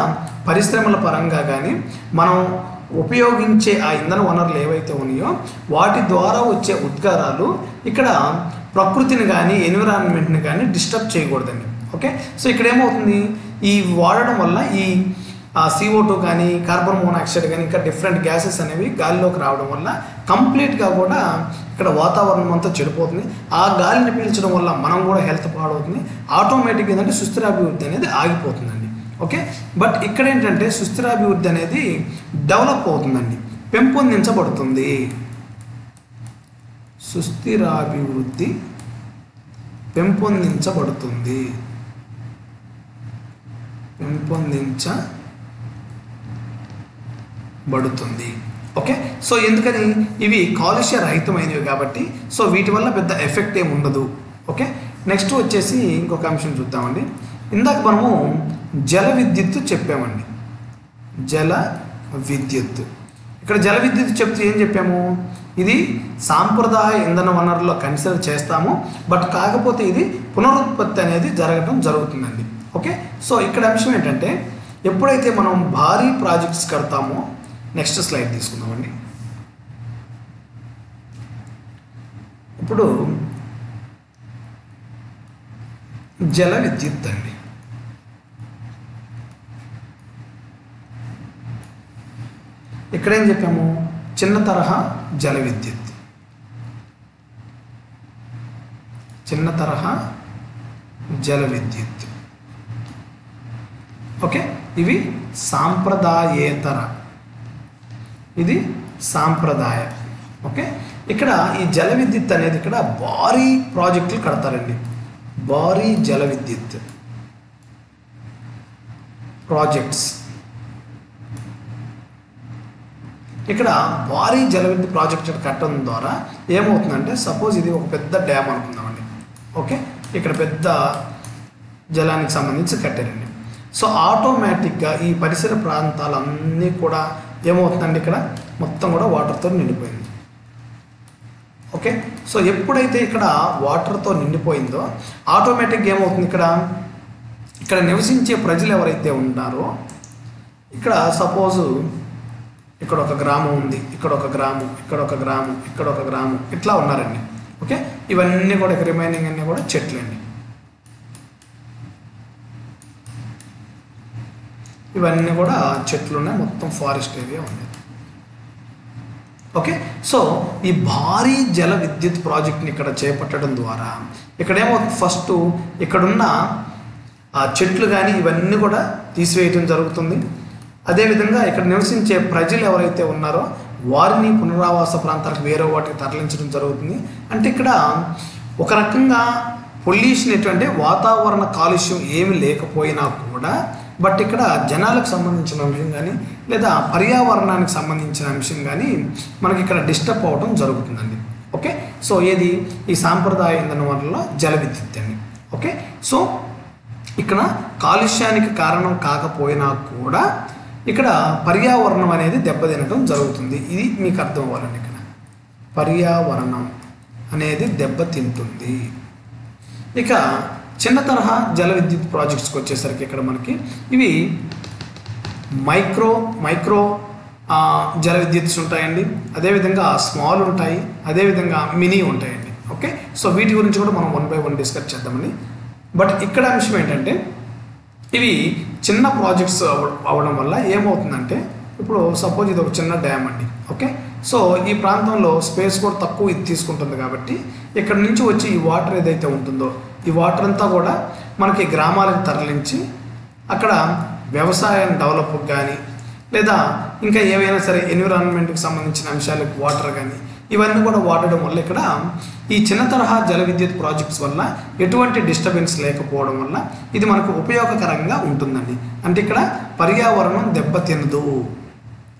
A: పరిశ్రమల పరంగా కానీ మనం ఉపయోగించే ఆ ఇంధన వనరులు ఏవైతే ఉన్నాయో వాటి ద్వారా వచ్చే ఉద్గారాలు ఇక్కడ ప్రకృతిని కానీ ఎన్విరాన్మెంట్ని కానీ డిస్టర్బ్ చేయకూడదండి. ఓకే, సో ఇక్కడ ఏమవుతుంది, ఈ వాడడం వల్ల ఈ CO2 కానీ కార్బన్ మోనాక్సైడ్ కానీ ఇంకా డిఫరెంట్ గ్యాసెస్ అనేవి గాలిలోకి రావడం వల్ల కంప్లీట్గా కూడా ఇక్కడ వాతావరణం అంతా చెడిపోతుంది. ఆ గాలిని పీల్చడం వల్ల మనం కూడా హెల్త్ పాడవుతుంది. ఆటోమేటిక్గా ఏంటంటే సుస్థిరాభివృద్ధి అనేది ఆగిపోతుందండి. ఓకే, బట్ ఇక్కడ ఏంటంటే సుస్థిరాభివృద్ధి అనేది డెవలప్ అవుతుందండి, పెంపొందించబడుతుంది. సుస్థిరాభివృద్ధి పెంపొందించబడుతుంది, పెంపొందించబడుతుంది. ఓకే, సో ఎందుకని, ఇవి కాలుష్య రహితమైనవి కాబట్టి సో వీటి వల్ల పెద్ద ఎఫెక్ట్ ఏమి ఉండదు. ఓకే, నెక్స్ట్ వచ్చేసి ఇంకొక అంశం చూద్దామండి. ఇందాక మనము జల విద్యుత్ చెప్పామండి, జల విద్యుత్. ఇక్కడ జల విద్యుత్ చెప్తే ఏం చెప్పాము, ఇది సాంప్రదాయ ఇంధన వనరుల్లో కన్సిడర్ చేస్తాము, బట్ కాకపోతే ఇది పునరుత్పత్తి అనేది జరుగుతుందండి. ఓకే, సో ఇక్కడ అంశం ఏంటంటే ఎప్పుడైతే మనం భారీ ప్రాజెక్ట్స్ కడతామో, నెక్స్ట్ స్లైడ్ తీసుకుందామండి. ఇప్పుడు జల విద్యుత్ అండి. ఇక్కడేం చెప్పాము, చిన్న తరహా జల విద్యుత్, చిన్న తరహా జల విద్యుత్. ఓకే, ఇవి సాంప్రదాయేతర, ఇది సాంప్రదాయ. ఓకే, ఇక్కడ ఈ జల విద్యుత్ అనేది ఇక్కడ భారీ ప్రాజెక్టులు కడతారండి, భారీ జల విద్యుత్ ప్రాజెక్ట్స్. ఇక్కడ భారీ జల విద్యుత్ ప్రాజెక్ట్ కట్టడం ద్వారా ఏమవుతుందంటే, సపోజ్ ఇది ఒక పెద్ద డ్యామ్ అనుకుందామండి. ఓకే, ఇక్కడ పెద్ద జలానికి సంబంధించి కట్టారండి. సో ఆటోమేటిక్గా ఈ పరిసర ప్రాంతాలన్నీ కూడా ఏమవుతుందండి, ఇక్కడ మొత్తం కూడా వాటర్తో నిండిపోయింది. ఓకే, సో ఎప్పుడైతే ఇక్కడ వాటర్తో నిండిపోయిందో ఆటోమేటిక్గా ఏమవుతుంది, ఇక్కడ నివసించే ప్రజలు ఎవరైతే ఉంటారో, ఇక్కడ సపోజు ఇక్కడ ఒక గ్రామం ఉంది, ఇక్కడ ఒక గ్రామం, ఇక్కడ ఒక గ్రామం, ఇక్కడ ఒక గ్రామం, ఇట్లా ఉన్నారండి. ఓకే, ఇవన్నీ కూడా రిమైనింగ్ అన్నీ కూడా చెట్లు అండి. ఇవన్నీ కూడా చెట్లు ఉన్నాయి, మొత్తం ఫారెస్ట్ ఏరియా ఉంది. ఓకే, సో ఈ భారీ జల విద్యుత్ ప్రాజెక్ట్ని ఇక్కడ చేపట్టడం ద్వారా ఇక్కడేమో ఫస్ట్ ఇక్కడున్న చెట్లు కానీ ఇవన్నీ కూడా తీసివేయటం జరుగుతుంది. అదేవిధంగా ఇక్కడ నివసించే ప్రజలు ఎవరైతే ఉన్నారో వారిని పునరావాస ప్రాంతాలకు వేరే వాటికి తరలించడం జరుగుతుంది. అంటే ఇక్కడ ఒక రకంగా పొల్యూషన్ ఎటువంటి వాతావరణ కాలుష్యం ఏమి లేకపోయినా కూడా బట్ ఇక్కడ జనాలకు సంబంధించిన అంశం కానీ లేదా పర్యావరణానికి సంబంధించిన అంశం కానీ మనకి ఇక్కడ డిస్టర్బ్ అవ్వడం జరుగుతుందండి. ఓకే, సో ఏది ఈ సాంప్రదాయ ఇంధన వనరుల జల విద్యుత్ అండి. ఓకే, సో ఇక్కడ కాలుష్యానికి కారణం కాకపోయినా కూడా ఇక్కడ పర్యావరణం అనేది దెబ్బతినటం జరుగుతుంది. ఇది మీకు అర్థం అవ్వాలండి. ఇక్కడ పర్యావరణం అనేది దెబ్బతింటుంది. ఇక చిన్న తరహా జల విద్యుత్ ప్రాజెక్ట్స్కి వచ్చేసరికి ఇక్కడ మనకి ఇవి మైక్రో జల విద్యుత్స్ ఉంటాయండి, అదేవిధంగా స్మాల్ ఉంటాయి, అదేవిధంగా మినీ ఉంటాయండి. ఓకే, సో వీటి గురించి కూడా మనం 1 by 1 డిస్కస్ చేద్దామండి. బట్ ఇక్కడ అంశం ఏంటంటే ఇవి చిన్న ప్రాజెక్ట్స్ అవ్వడం వల్ల ఏమవుతుందంటే ఇప్పుడు సపోజ్ ఇది ఒక చిన్న డ్యామ్ అండి. ఓకే, సో ఈ ప్రాంతంలో స్పేస్ కూడా తక్కువ ఇది తీసుకుంటుంది కాబట్టి ఇక్కడ నుంచి వచ్చి ఈ వాటర్ ఏదైతే ఉంటుందో ఈ వాటర్ అంతా కూడా మనకి గ్రామాలకు తరలించి అక్కడ వ్యవసాయం డెవలప్ కానీ లేదా ఇంకా ఏవైనా సరే ఎన్విరాన్మెంట్కి సంబంధించిన అంశాలకు వాటర్ కానీ ఇవన్నీ కూడా వాడడం వల్ల ఇక్కడ ఈ చిన్న తరహా జల విద్యుత్ ప్రాజెక్ట్స్ వల్ల ఎటువంటి డిస్టర్బెన్స్ లేకపోవడం వల్ల ఇది మనకు ఉపయోగకరంగా ఉంటుందండి. అంటే ఇక్కడ పర్యావరణం దెబ్బతినదు.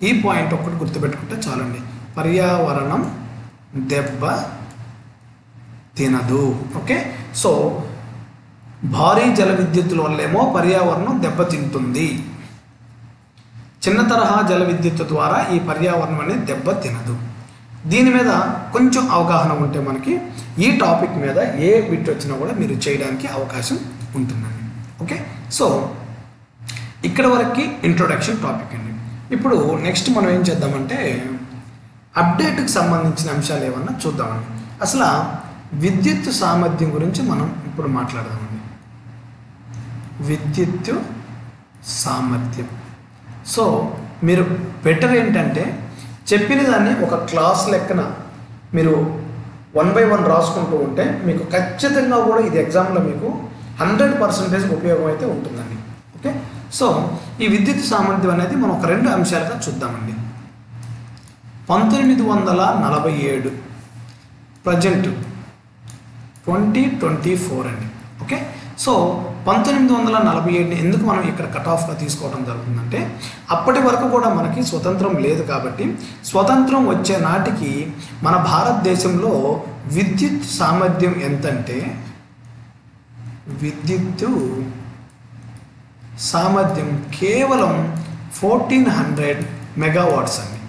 A: ఈ పాయింట్ ఒక్కటి గుర్తుపెట్టుకుంటే చాలండి, పర్యావరణం దెబ్బ తినదు. ఓకే, సో భారీ జల విద్యుత్తుల వల్లేమో పర్యావరణం దెబ్బతింటుంది, చిన్న తరహా జల విద్యుత్ ద్వారా ఈ పర్యావరణం అనేది దెబ్బ తినదు. దీని మీద కొంచెం అవగాహన ఉంటే మనకి ఈ టాపిక్ మీద ఏ బిట్ వచ్చినా కూడా మీరు చేయడానికి అవకాశం ఉంటుందండి. ఓకే, సో ఇక్కడ వరకు ఇంట్రొడక్షన్ టాపిక్ అండి. ఇప్పుడు నెక్స్ట్ మనం ఏం చేద్దామంటే అప్డేట్కి సంబంధించిన అంశాలు ఏమన్నా చూద్దామండి. అసలు విద్యుత్ సామర్థ్యం గురించి మనం ఇప్పుడు మాట్లాడదామండి. విద్యుత్ సామర్థ్యం. సో మీరు బెటర్ ఏంటంటే చెప్పిన దాన్ని ఒక క్లాస్ లెక్కన మీరు 1 by 1 రాసుకుంటూ ఉంటే మీకు ఖచ్చితంగా కూడా ఇది ఎగ్జామ్లో మీకు 100% ఉపయోగం అయితే ఉంటుందండి. ఓకే, సో ఈ విద్యుత్ సామర్థ్యం అనేది మనం ఒక 2 అంశాలుగా చూద్దామండి. 1947 ప్రజెంట్ 2024 అండి. ఓకే, సో 1947ని ఎందుకు మనం ఇక్కడ కట్ ఆఫ్గా తీసుకోవడం జరుగుతుందంటే అప్పటి వరకు కూడా మనకి స్వతంత్రం లేదు కాబట్టి స్వతంత్రం వచ్చే నాటికి మన భారతదేశంలో విద్యుత్ సామర్థ్యం ఎంతంటే విద్యుత్ సామర్థ్యం కేవలం 1400 మెగావాట్స్ అండి.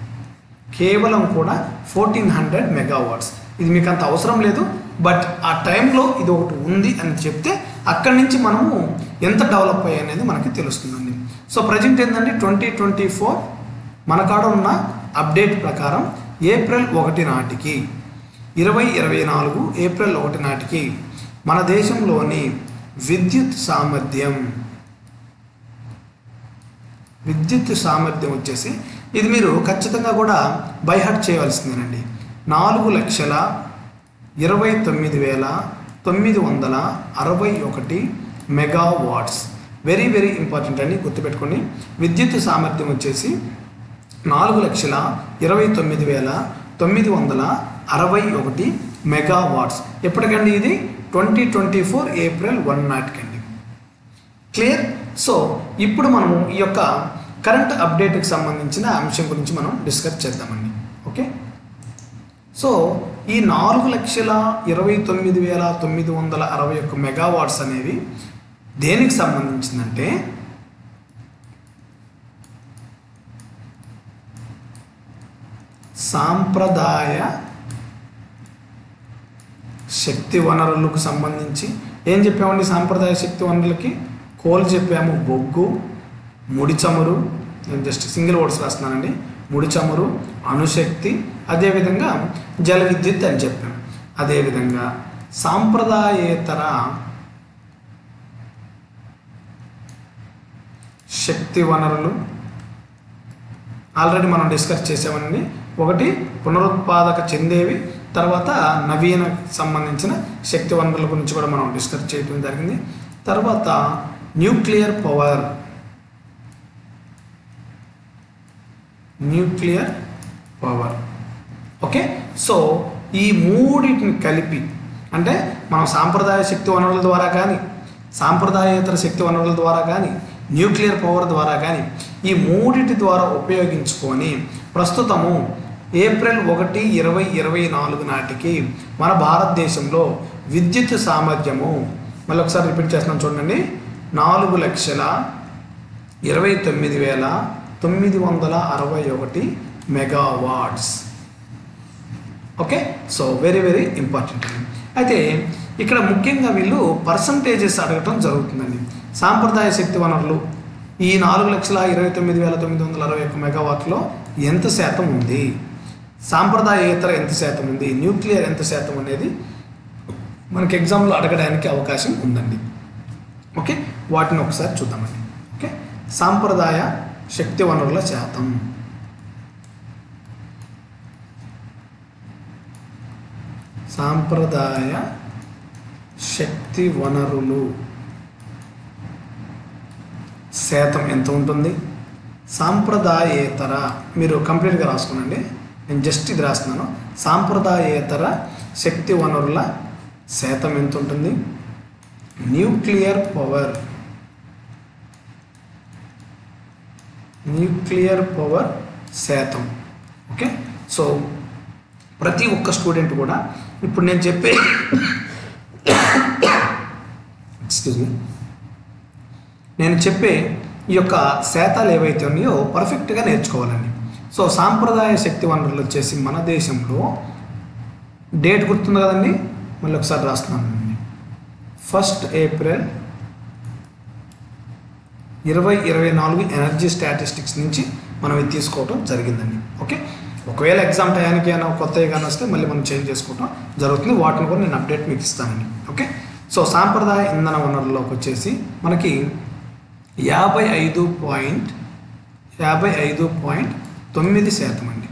A: కేవలం కూడా 1400 మెగావాట్స్. ఇది మీకు అంత అవసరం లేదు, బట్ ఆ టైంలో ఇది ఒకటి ఉంది అని చెప్తే అక్కడి నుంచి మనము ఎంత డెవలప్ అయ్యాయి అనేది మనకి తెలుస్తుందండి. సో ప్రజెంట్ ఏంటంటే 2024 మన కాడ ఉన్న అప్డేట్ ప్రకారం ఏప్రిల్ 1 నాటికి 2024 ఏప్రిల్ 1 నాటికి మన దేశంలోని విద్యుత్ సామర్థ్యం వచ్చేసి ఇది మీరు ఖచ్చితంగా కూడా బైహార్ట్ చేయవలసిందేనండి. 4,29,961 మెగావాట్స్. వెరీ వెరీ ఇంపార్టెంట్ అండి, గుర్తుపెట్టుకోండి. విద్యుత్ సామర్థ్యం వచ్చేసి 4,29,961 మెగావాట్స్. ఎప్పటికండి ఇది 2024 ఏప్రిల్ 1 నాటికండి. క్లియర్? సో ఇప్పుడు మనము ఈ యొక్క కరెంట్ అప్డేట్కి సంబంధించిన అంశం గురించి మనం డిస్కస్ చేద్దామండి. ఓకే, సో ఈ 4,29,961 మెగావాట్స్ అనేవి దేనికి సంబంధించిందంటే సాంప్రదాయ శక్తి వనరులకు సంబంధించి ఏం చెప్పామండి? సాంప్రదాయ శక్తి వనరులకి కోల్ చెప్పాము, బొగ్గు, ముడి చమురు, నేను జస్ట్ సింగిల్ వర్డ్స్ రాస్తున్నానండి, ముడి చమురు, అణుశక్తి, అదేవిధంగా జల విద్యుత్ అని చెప్పాం. అదేవిధంగా సాంప్రదాయేతర శక్తి వనరులు ఆల్రెడీ మనం డిస్కస్ చేసామని. ఒకటి పునరుత్పాదక చెందేవి, తర్వాత నవీన సంబంధించిన శక్తి వనరుల గురించి కూడా మనం డిస్కస్ చేయడం జరిగింది. తర్వాత న్యూక్లియర్ పవర్, ఓకే. సో ఈ మూడింటిని కలిపి, అంటే మనం సాంప్రదాయ శక్తి వనరుల ద్వారా కానీ, సాంప్రదాయేతర శక్తి వనరుల ద్వారా కానీ, న్యూక్లియర్ పవర్ ద్వారా కానీ, ఈ మూడింటి ద్వారా ఉపయోగించుకొని ప్రస్తుతము ఏప్రిల్ 1, 2024 నాటికి మన భారతదేశంలో విద్యుత్ సామర్థ్యము, మళ్ళీ ఒకసారి రిపీట్ చేస్తున్నాను చూడండి, 4,29,961 megawatts. Okay. So very very important అండి. అయితే ఇక్కడ ముఖ్యంగా వీళ్ళు పర్సంటేజెస్ అడగటం జరుగుతుందండి. సాంప్రదాయ శక్తి వనరులు ఈ 4,29,961 మెగావాట్లో ఎంత శాతం ఉంది, సాంప్రదాయేతర ఎంత శాతం ఉంది, న్యూక్లియర్ ఎంత శాతం అనేది మనకి ఎగ్జామ్లో అడగడానికి అవకాశం ఉందండి. ఓకే, వాటిని ఒకసారి చూద్దామండి. ఓకే, సాంప్రదాయ శక్తి వనరుల శాతం. సాంప్రదాయ శక్తి వనరులు శాతం ఎంత ఉంటుంది? సాంప్రదాయేతర, మీరు కంప్లీట్గా రాసుకునండి, నేను జస్ట్ ఇది రాస్తున్నాను. సాంప్రదాయేతర శక్తి వనరుల శాతం ఎంత ఉంటుంది? న్యూక్లియర్ పవర్ శాతం. ఓకే. సో ప్రతి ఒక్క స్టూడెంట్ కూడా ఇప్పుడు నేను చెప్పే నేను చెప్పే ఈ యొక్క శాతాలు ఏవైతే ఉన్నాయో పర్ఫెక్ట్గా నేర్చుకోవాలండి. సో సాంప్రదాయ శక్తి వనరులు వచ్చేసి మన దేశంలో డేట్ గుర్తుంది కదండి, మళ్ళీ ఒకసారి రాస్తున్నానండి. 1 ఏప్రిల్ 2024 ఎనర్జీ స్టాటిస్టిక్స్ నుంచి మనం ఇది తీసుకోవడం జరిగిందండి. ఓకే, ఒకవేళ ఎగ్జామ్ టయానికి అయినా కొత్తగా కానీ వస్తే మళ్ళీ మనం చేంజ్ చేసుకోవడం జరుగుతుంది. వాటిని కూడా నేను అప్డేట్ మీకు ఇస్తానండి. ఓకే. సో సాంప్రదాయ ఇంధన వనరుల్లోకి వచ్చేసి మనకి 55.9% అండి.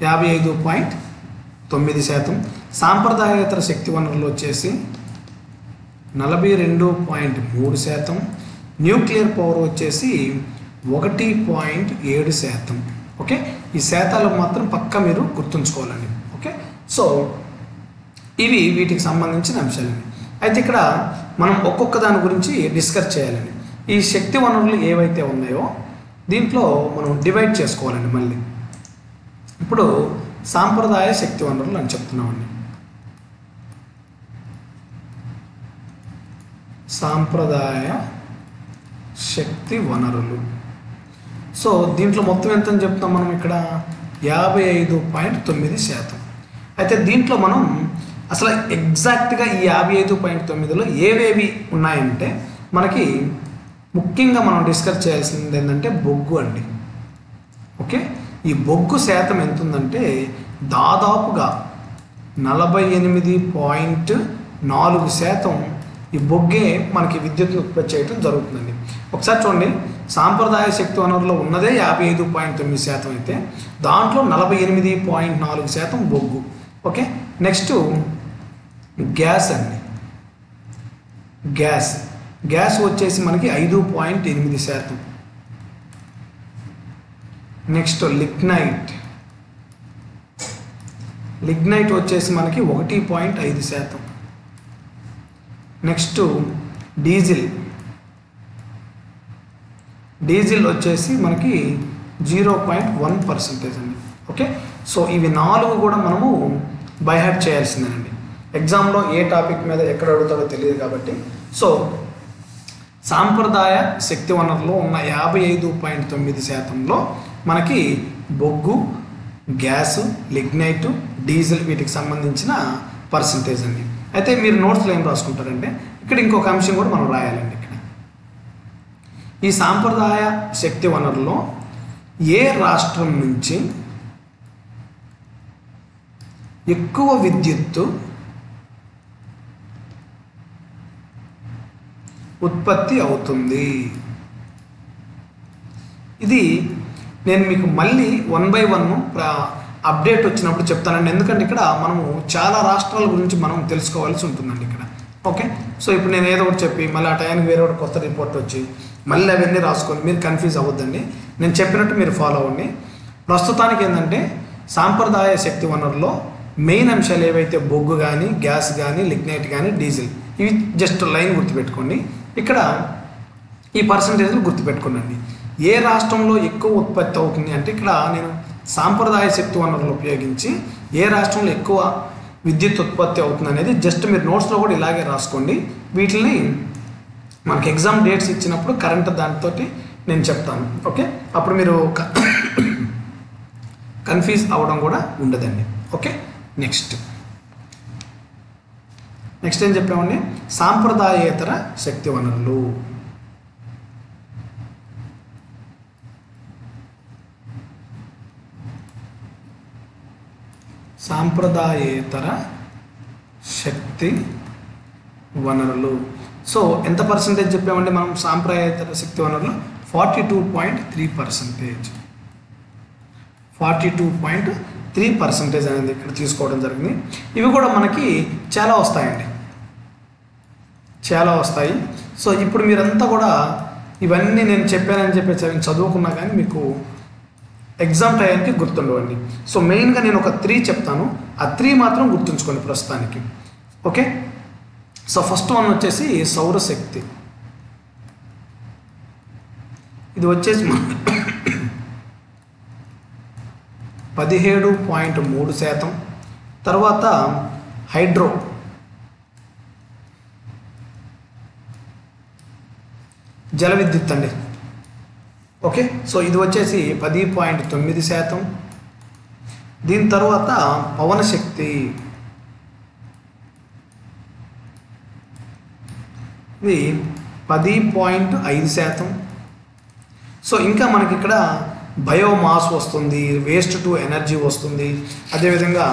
A: 55.9%. సాంప్రదాయేతర శక్తి వనరులు వచ్చేసి 42.3%. న్యూక్లియర్ పవర్ వచ్చేసి 1.7%. ఓకే, ఈ శాతాలు మాత్రం పక్కా మీరు గుర్తుంచుకోవాలండి. ఓకే, సో ఇవి వీటికి సంబంధించిన అంశాలండి. అయితే ఇక్కడ మనం ఒక్కొక్క దాని గురించి డిస్కస్ చేయాలండి. ఈ శక్తి వనరులు ఏవైతే ఉన్నాయో దీంట్లో మనం డివైడ్ చేసుకోవాలండి. మళ్ళీ ఇప్పుడు సాంప్రదాయ శక్తి వనరులు అని చెప్తున్నామండి. సాంప్రదాయ శక్తి వనరులు. సో దీంట్లో మొత్తం ఎంత అని చెప్తాం మనం ఇక్కడ? 55.9%. అయితే దీంట్లో మనం అసలు ఎగ్జాక్ట్గా ఈ 55.9లో ఏవేవి ఉన్నాయంటే మనకి ముఖ్యంగా మనం డిస్కస్ చేయాల్సింది ఏంటంటే బొగ్గు అండి. ఓకే, ఈ బొగ్గు శాతం ఎంత ఉందంటే దాదాపుగా 48.4% ఈ బొగ్గే మనకి విద్యుత్ను ఉత్పత్తి చేయడం జరుగుతుందండి. ఒకసారి చూడండి, సాంప్రదాయ శక్తి వనరులో ఉన్నదే 55.9% అయితే దాంట్లో 48.4% బొగ్గు. ఓకే, నెక్స్ట్ గ్యాస్ అండి. గ్యాస్ వచ్చేసి మనకి 5.8%. నెక్స్ట్ లిగ్నైట్ వచ్చేసి మనకి 1.5%. నెక్స్ట్ డీజిల్ వచ్చేసి మనకి 0.1% అండి. ఓకే, సో ఇవి 4 కూడా మనము బైహార్ట్ చేయాల్సిందేనండి. ఎగ్జామ్లో ఏ టాపిక్ మీద ఎక్కడ అడుగుతాడో తెలియదు కాబట్టి. సో సాంప్రదాయ శక్తి వనరులో ఉన్న 55.9%లో మనకి బొగ్గు, గ్యాసు, లిగ్నైట్, డీజిల్ వీటికి సంబంధించిన పర్సంటేజ్ అండి. అయితే మీరు నోట్స్లో ఏం రాసుకుంటారంటే ఇక్కడ ఇంకొక అంశం కూడా మనం రాయాలండి. ఇక్కడ ఈ సాంప్రదాయ శక్తి వనరులో ఏ రాష్ట్రం నుంచి ఎక్కువ విద్యుత్తు ఉత్పత్తి అవుతుంది? ఇది నేను మీకు మళ్ళీ 1 by 1 అప్డేట్ వచ్చినప్పుడు చెప్తానండి. ఎందుకంటే ఇక్కడ మనము చాలా రాష్ట్రాల గురించి మనం తెలుసుకోవాల్సి ఉంటుందండి ఇక్కడ. ఓకే, సో ఇప్పుడు నేను ఏదో ఒకటి చెప్పి మళ్ళీ ఆ టైంకి వేరే ఒకటి కొత్త రిపోర్ట్ వచ్చి మళ్ళీ అవన్నీ రాసుకొని మీరు కన్ఫ్యూజ్ అవ్వద్దండి. నేను చెప్పినట్టు మీరు ఫాలో అవ్వండి. ప్రస్తుతానికి ఏంటంటే సాంప్రదాయ శక్తి వనరుల్లో మెయిన్ అంశాలు ఏవైతే బొగ్గు కానీ, గ్యాస్ కానీ, లిగ్నైట్ కానీ, డీజిల్, ఇవి జస్ట్ లైన్ గుర్తుపెట్టుకోండి. ఇక్కడ ఈ పర్సంటేజ్లు గుర్తుపెట్టుకోండి. ఏ రాష్ట్రంలో ఎక్కువ ఉత్పత్తి అవుతుంది అంటే ఇక్కడ నేను సాంప్రదాయ శక్తి వనరులు ఉపయోగించి ఏ రాష్ట్రంలో ఎక్కువ విద్యుత్ ఉత్పత్తి అవుతుంది అనేది జస్ట్ మీరు నోట్స్లో కూడా ఇలాగే రాసుకోండి. వీటిని మనకి ఎగ్జామ్ డేట్స్ ఇచ్చినప్పుడు కరెంట్ దాంతో నేను చెప్తాను. ఓకే, అప్పుడు మీరు కన్ఫ్యూజ్ అవ్వడం కూడా ఉండదండి. ఓకే, నెక్స్ట్ ఏం చెప్పామండి? సాంప్రదాయేతర శక్తి వనరులు. సాంప్రదాయేతర శక్తి వనరులు. సో ఎంత పర్సెంటేజ్ చెప్పామండి మనం? సాంప్రదాయేతర శక్తి వనరులు 42.3%. 42.3% అనేది ఇక్కడ తీసుకోవడం జరిగింది. ఇవి కూడా మనకి చాలా వస్తాయండి, చాలా వస్తాయి. సో ఇప్పుడు మీరంతా కూడా ఇవన్నీ నేను చెప్పానని చెప్పేసి చదువుకున్నా కానీ మీకు ఎగ్జామ్ టైంకి గుర్తుండవండి. సో మెయిన్గా నేను ఒక 3 చెప్తాను, ఆ 3 మాత్రం గుర్తుంచుకోండి ప్రస్తుతానికి. ఓకే, సో ఫస్ట్ వన్ వచ్చేసి సౌరశక్తి. ఇది వచ్చేసి 17.3%. తర్వాత హైడ్రో జల విద్యుత్ అండి. ఓకే, సో ఇది వచ్చేసి 10.9%. దీని తర్వాత పవన శక్తి, ఇది 10.5%. సో ఇంకా మనకి ఇక్కడ బయోమాస్ వస్తుంది, వేస్ట్ టు ఎనర్జీ వస్తుంది, అదేవిధంగా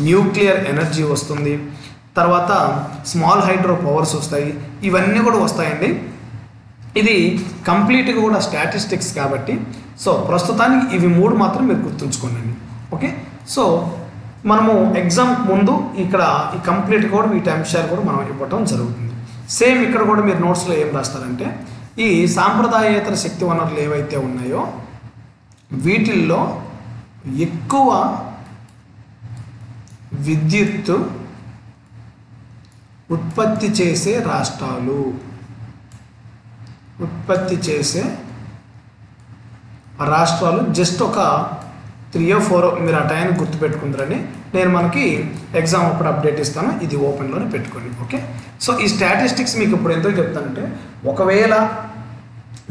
A: న్యూక్లియర్ ఎనర్జీ వస్తుంది, తర్వాత స్మాల్ హైడ్రో పవర్స్ వస్తాయి, ఇవన్నీ కూడా వస్తాయండి. ఇది కంప్లీట్గా కూడా స్టాటిస్టిక్స్ కాబట్టి సో ప్రస్తుతానికి ఇవి 3 మాత్రం మీరు గుర్తుంచుకోండి. ఓకే, సో మనము ఎగ్జామ్ ముందు ఇక్కడ ఈ కంప్లీట్గా కూడా వీటి అంశాలు కూడా మనం ఇవ్వటం జరుగుతుంది. సేమ్ ఇక్కడ కూడా మీరు నోట్స్లో ఏం రాస్తారంటే ఈ సాంప్రదాయేతర శక్తి వనరులు ఏవైతే ఉన్నాయో వీటిల్లో ఎక్కువ విద్యుత్తు ఉత్పత్తి చేసే రాష్ట్రాలు, జస్ట్ ఒక 3 or 4 మీరు ఆ టైంకి గుర్తుపెట్టుకుంటారని నేను మనకి ఎగ్జామ్ అప్పుడు అప్డేట్ ఇస్తాను. ఇది ఓపెన్లోనే పెట్టుకోండి. ఓకే, సో ఈ స్టాటిస్టిక్స్ మీకు ఇప్పుడు ఎందుకు చెప్తానంటే ఒకవేళ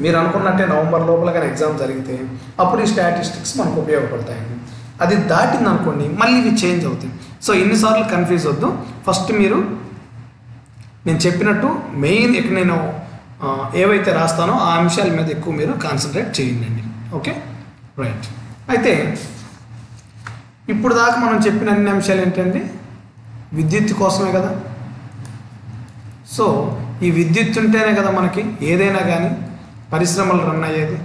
A: మీరు అనుకున్నట్టే నవంబర్ లోపల కానీ ఎగ్జామ్ జరిగితే అప్పుడు ఈ స్టాటిస్టిక్స్ మనకు ఉపయోగపడతాయండి. అది దాటింది అనుకోండి మళ్ళీ ఇవి చేంజ్ అవుతాయి. సో ఎన్నిసార్లు కన్ఫ్యూజ్ వద్దు. ఫస్ట్ మీరు నేను చెప్పినట్టు మెయిన్ ఇక్కడ నేను ఏవైతే రాస్తానో ఆ అంశాల మీద ఎక్కువ మీరు కాన్సన్ట్రేట్ చేయండి. Okay, right. అయితే ఇప్పుడు దాకా మనం చెప్పిన అన్ని అంశాలు ఏంటండి? విద్యుత్ కోసమే కదా. సో ఈ విద్యుత్ ఉంటేనే కదా మనకి ఏదైనా కానీ పరిశ్రమలు రన్ అయ్యేది.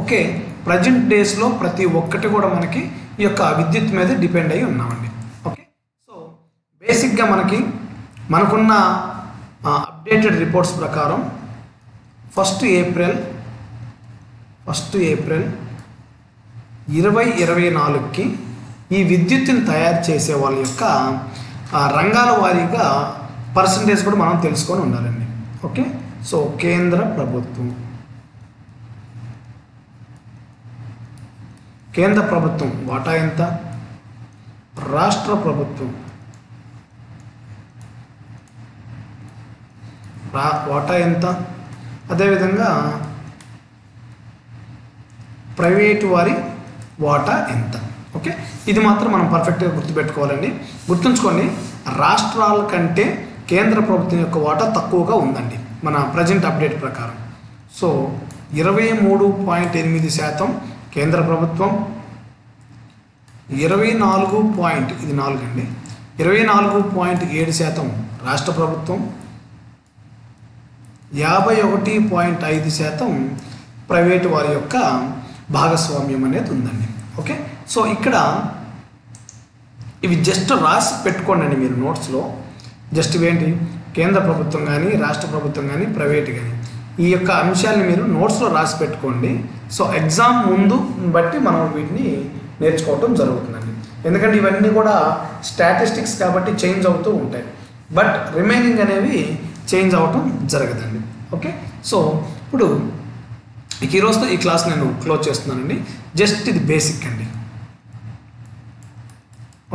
A: ఓకే, ప్రజెంట్ డేస్లో ప్రతి ఒక్కటి కూడా మనకి ఈ యొక్క విద్యుత్ మీద డిపెండ్ అయ్యి ఉన్నామండి. ఓకే, సో బేసిక్గా మనకున్న అప్డేటెడ్ రిపోర్ట్స్ ప్రకారం 1 ఏప్రిల్ 2024కి ఈ విద్యుత్తుని తయారు చేసే వాళ్ళ యొక్క రంగాల వారీగా పర్సంటేజ్ కూడా మనం తెలుసుకొని ఉండాలండి. ఓకే, సో కేంద్ర ప్రభుత్వం వాటా ఎంత, రాష్ట్ర ప్రభుత్వం వాటా ఎంత, అదేవిధంగా ప్రైవేటు వారి వాటా ఎంత. ఓకే, ఇది మాత్రం మనం పర్ఫెక్ట్గా గుర్తుపెట్టుకోవాలండి. గుర్తుంచుకోండి, రాష్ట్రాల కంటే కేంద్ర ప్రభుత్వం యొక్క వాటా తక్కువగా ఉందండి మన ప్రజెంట్ అప్డేట్ ప్రకారం. సో 23.8% కేంద్ర ప్రభుత్వం, 24.7% రాష్ట్ర ప్రభుత్వం, 51.5% ప్రైవేటు వారి యొక్క భాగస్వామ్యం అనేది ఉందండి. ఓకే, సో ఇక్కడ ఇవి జస్ట్ రాసి పెట్టుకోండి మీరు నోట్స్లో. జస్ట్ ఇవేంటి, కేంద్ర ప్రభుత్వం కానీ, రాష్ట్ర ప్రభుత్వం కానీ, ప్రైవేట్ కానీ, ఈ యొక్క అంశాలను మీరు నోట్స్లో రాసి పెట్టుకోండి. సో ఎగ్జామ్ ముందు బట్టి మనం వీటిని నేర్చుకోవటం జరుగుతుందండి. ఎందుకంటే ఇవన్నీ కూడా స్టాటిస్టిక్స్ కాబట్టి చేంజ్ అవుతూ ఉంటాయి, బట్ రిమైనింగ్ అనేవి చేంజ్ అవ్వటం జరగదండి. ఓకే, సో ఇప్పుడు ఈరోజుతో ఈ క్లాస్ నేను క్లోజ్ చేస్తున్నానండి. జస్ట్ ఇది బేసిక్ అండి.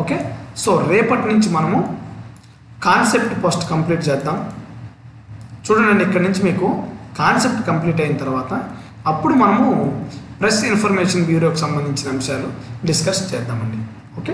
A: ఓకే, సో రేపటి నుంచి మనము కాన్సెప్ట్ ఫస్ట్ కంప్లీట్ చేద్దాం. చూడండి, ఇక్కడ నుంచి మీకు కాన్సెప్ట్ కంప్లీట్ అయిన తర్వాత అప్పుడు మనము ప్రెస్ ఇన్ఫర్మేషన్ బ్యూరోకి సంబంధించిన అంశాలు డిస్కస్ చేద్దామండి. ఓకే.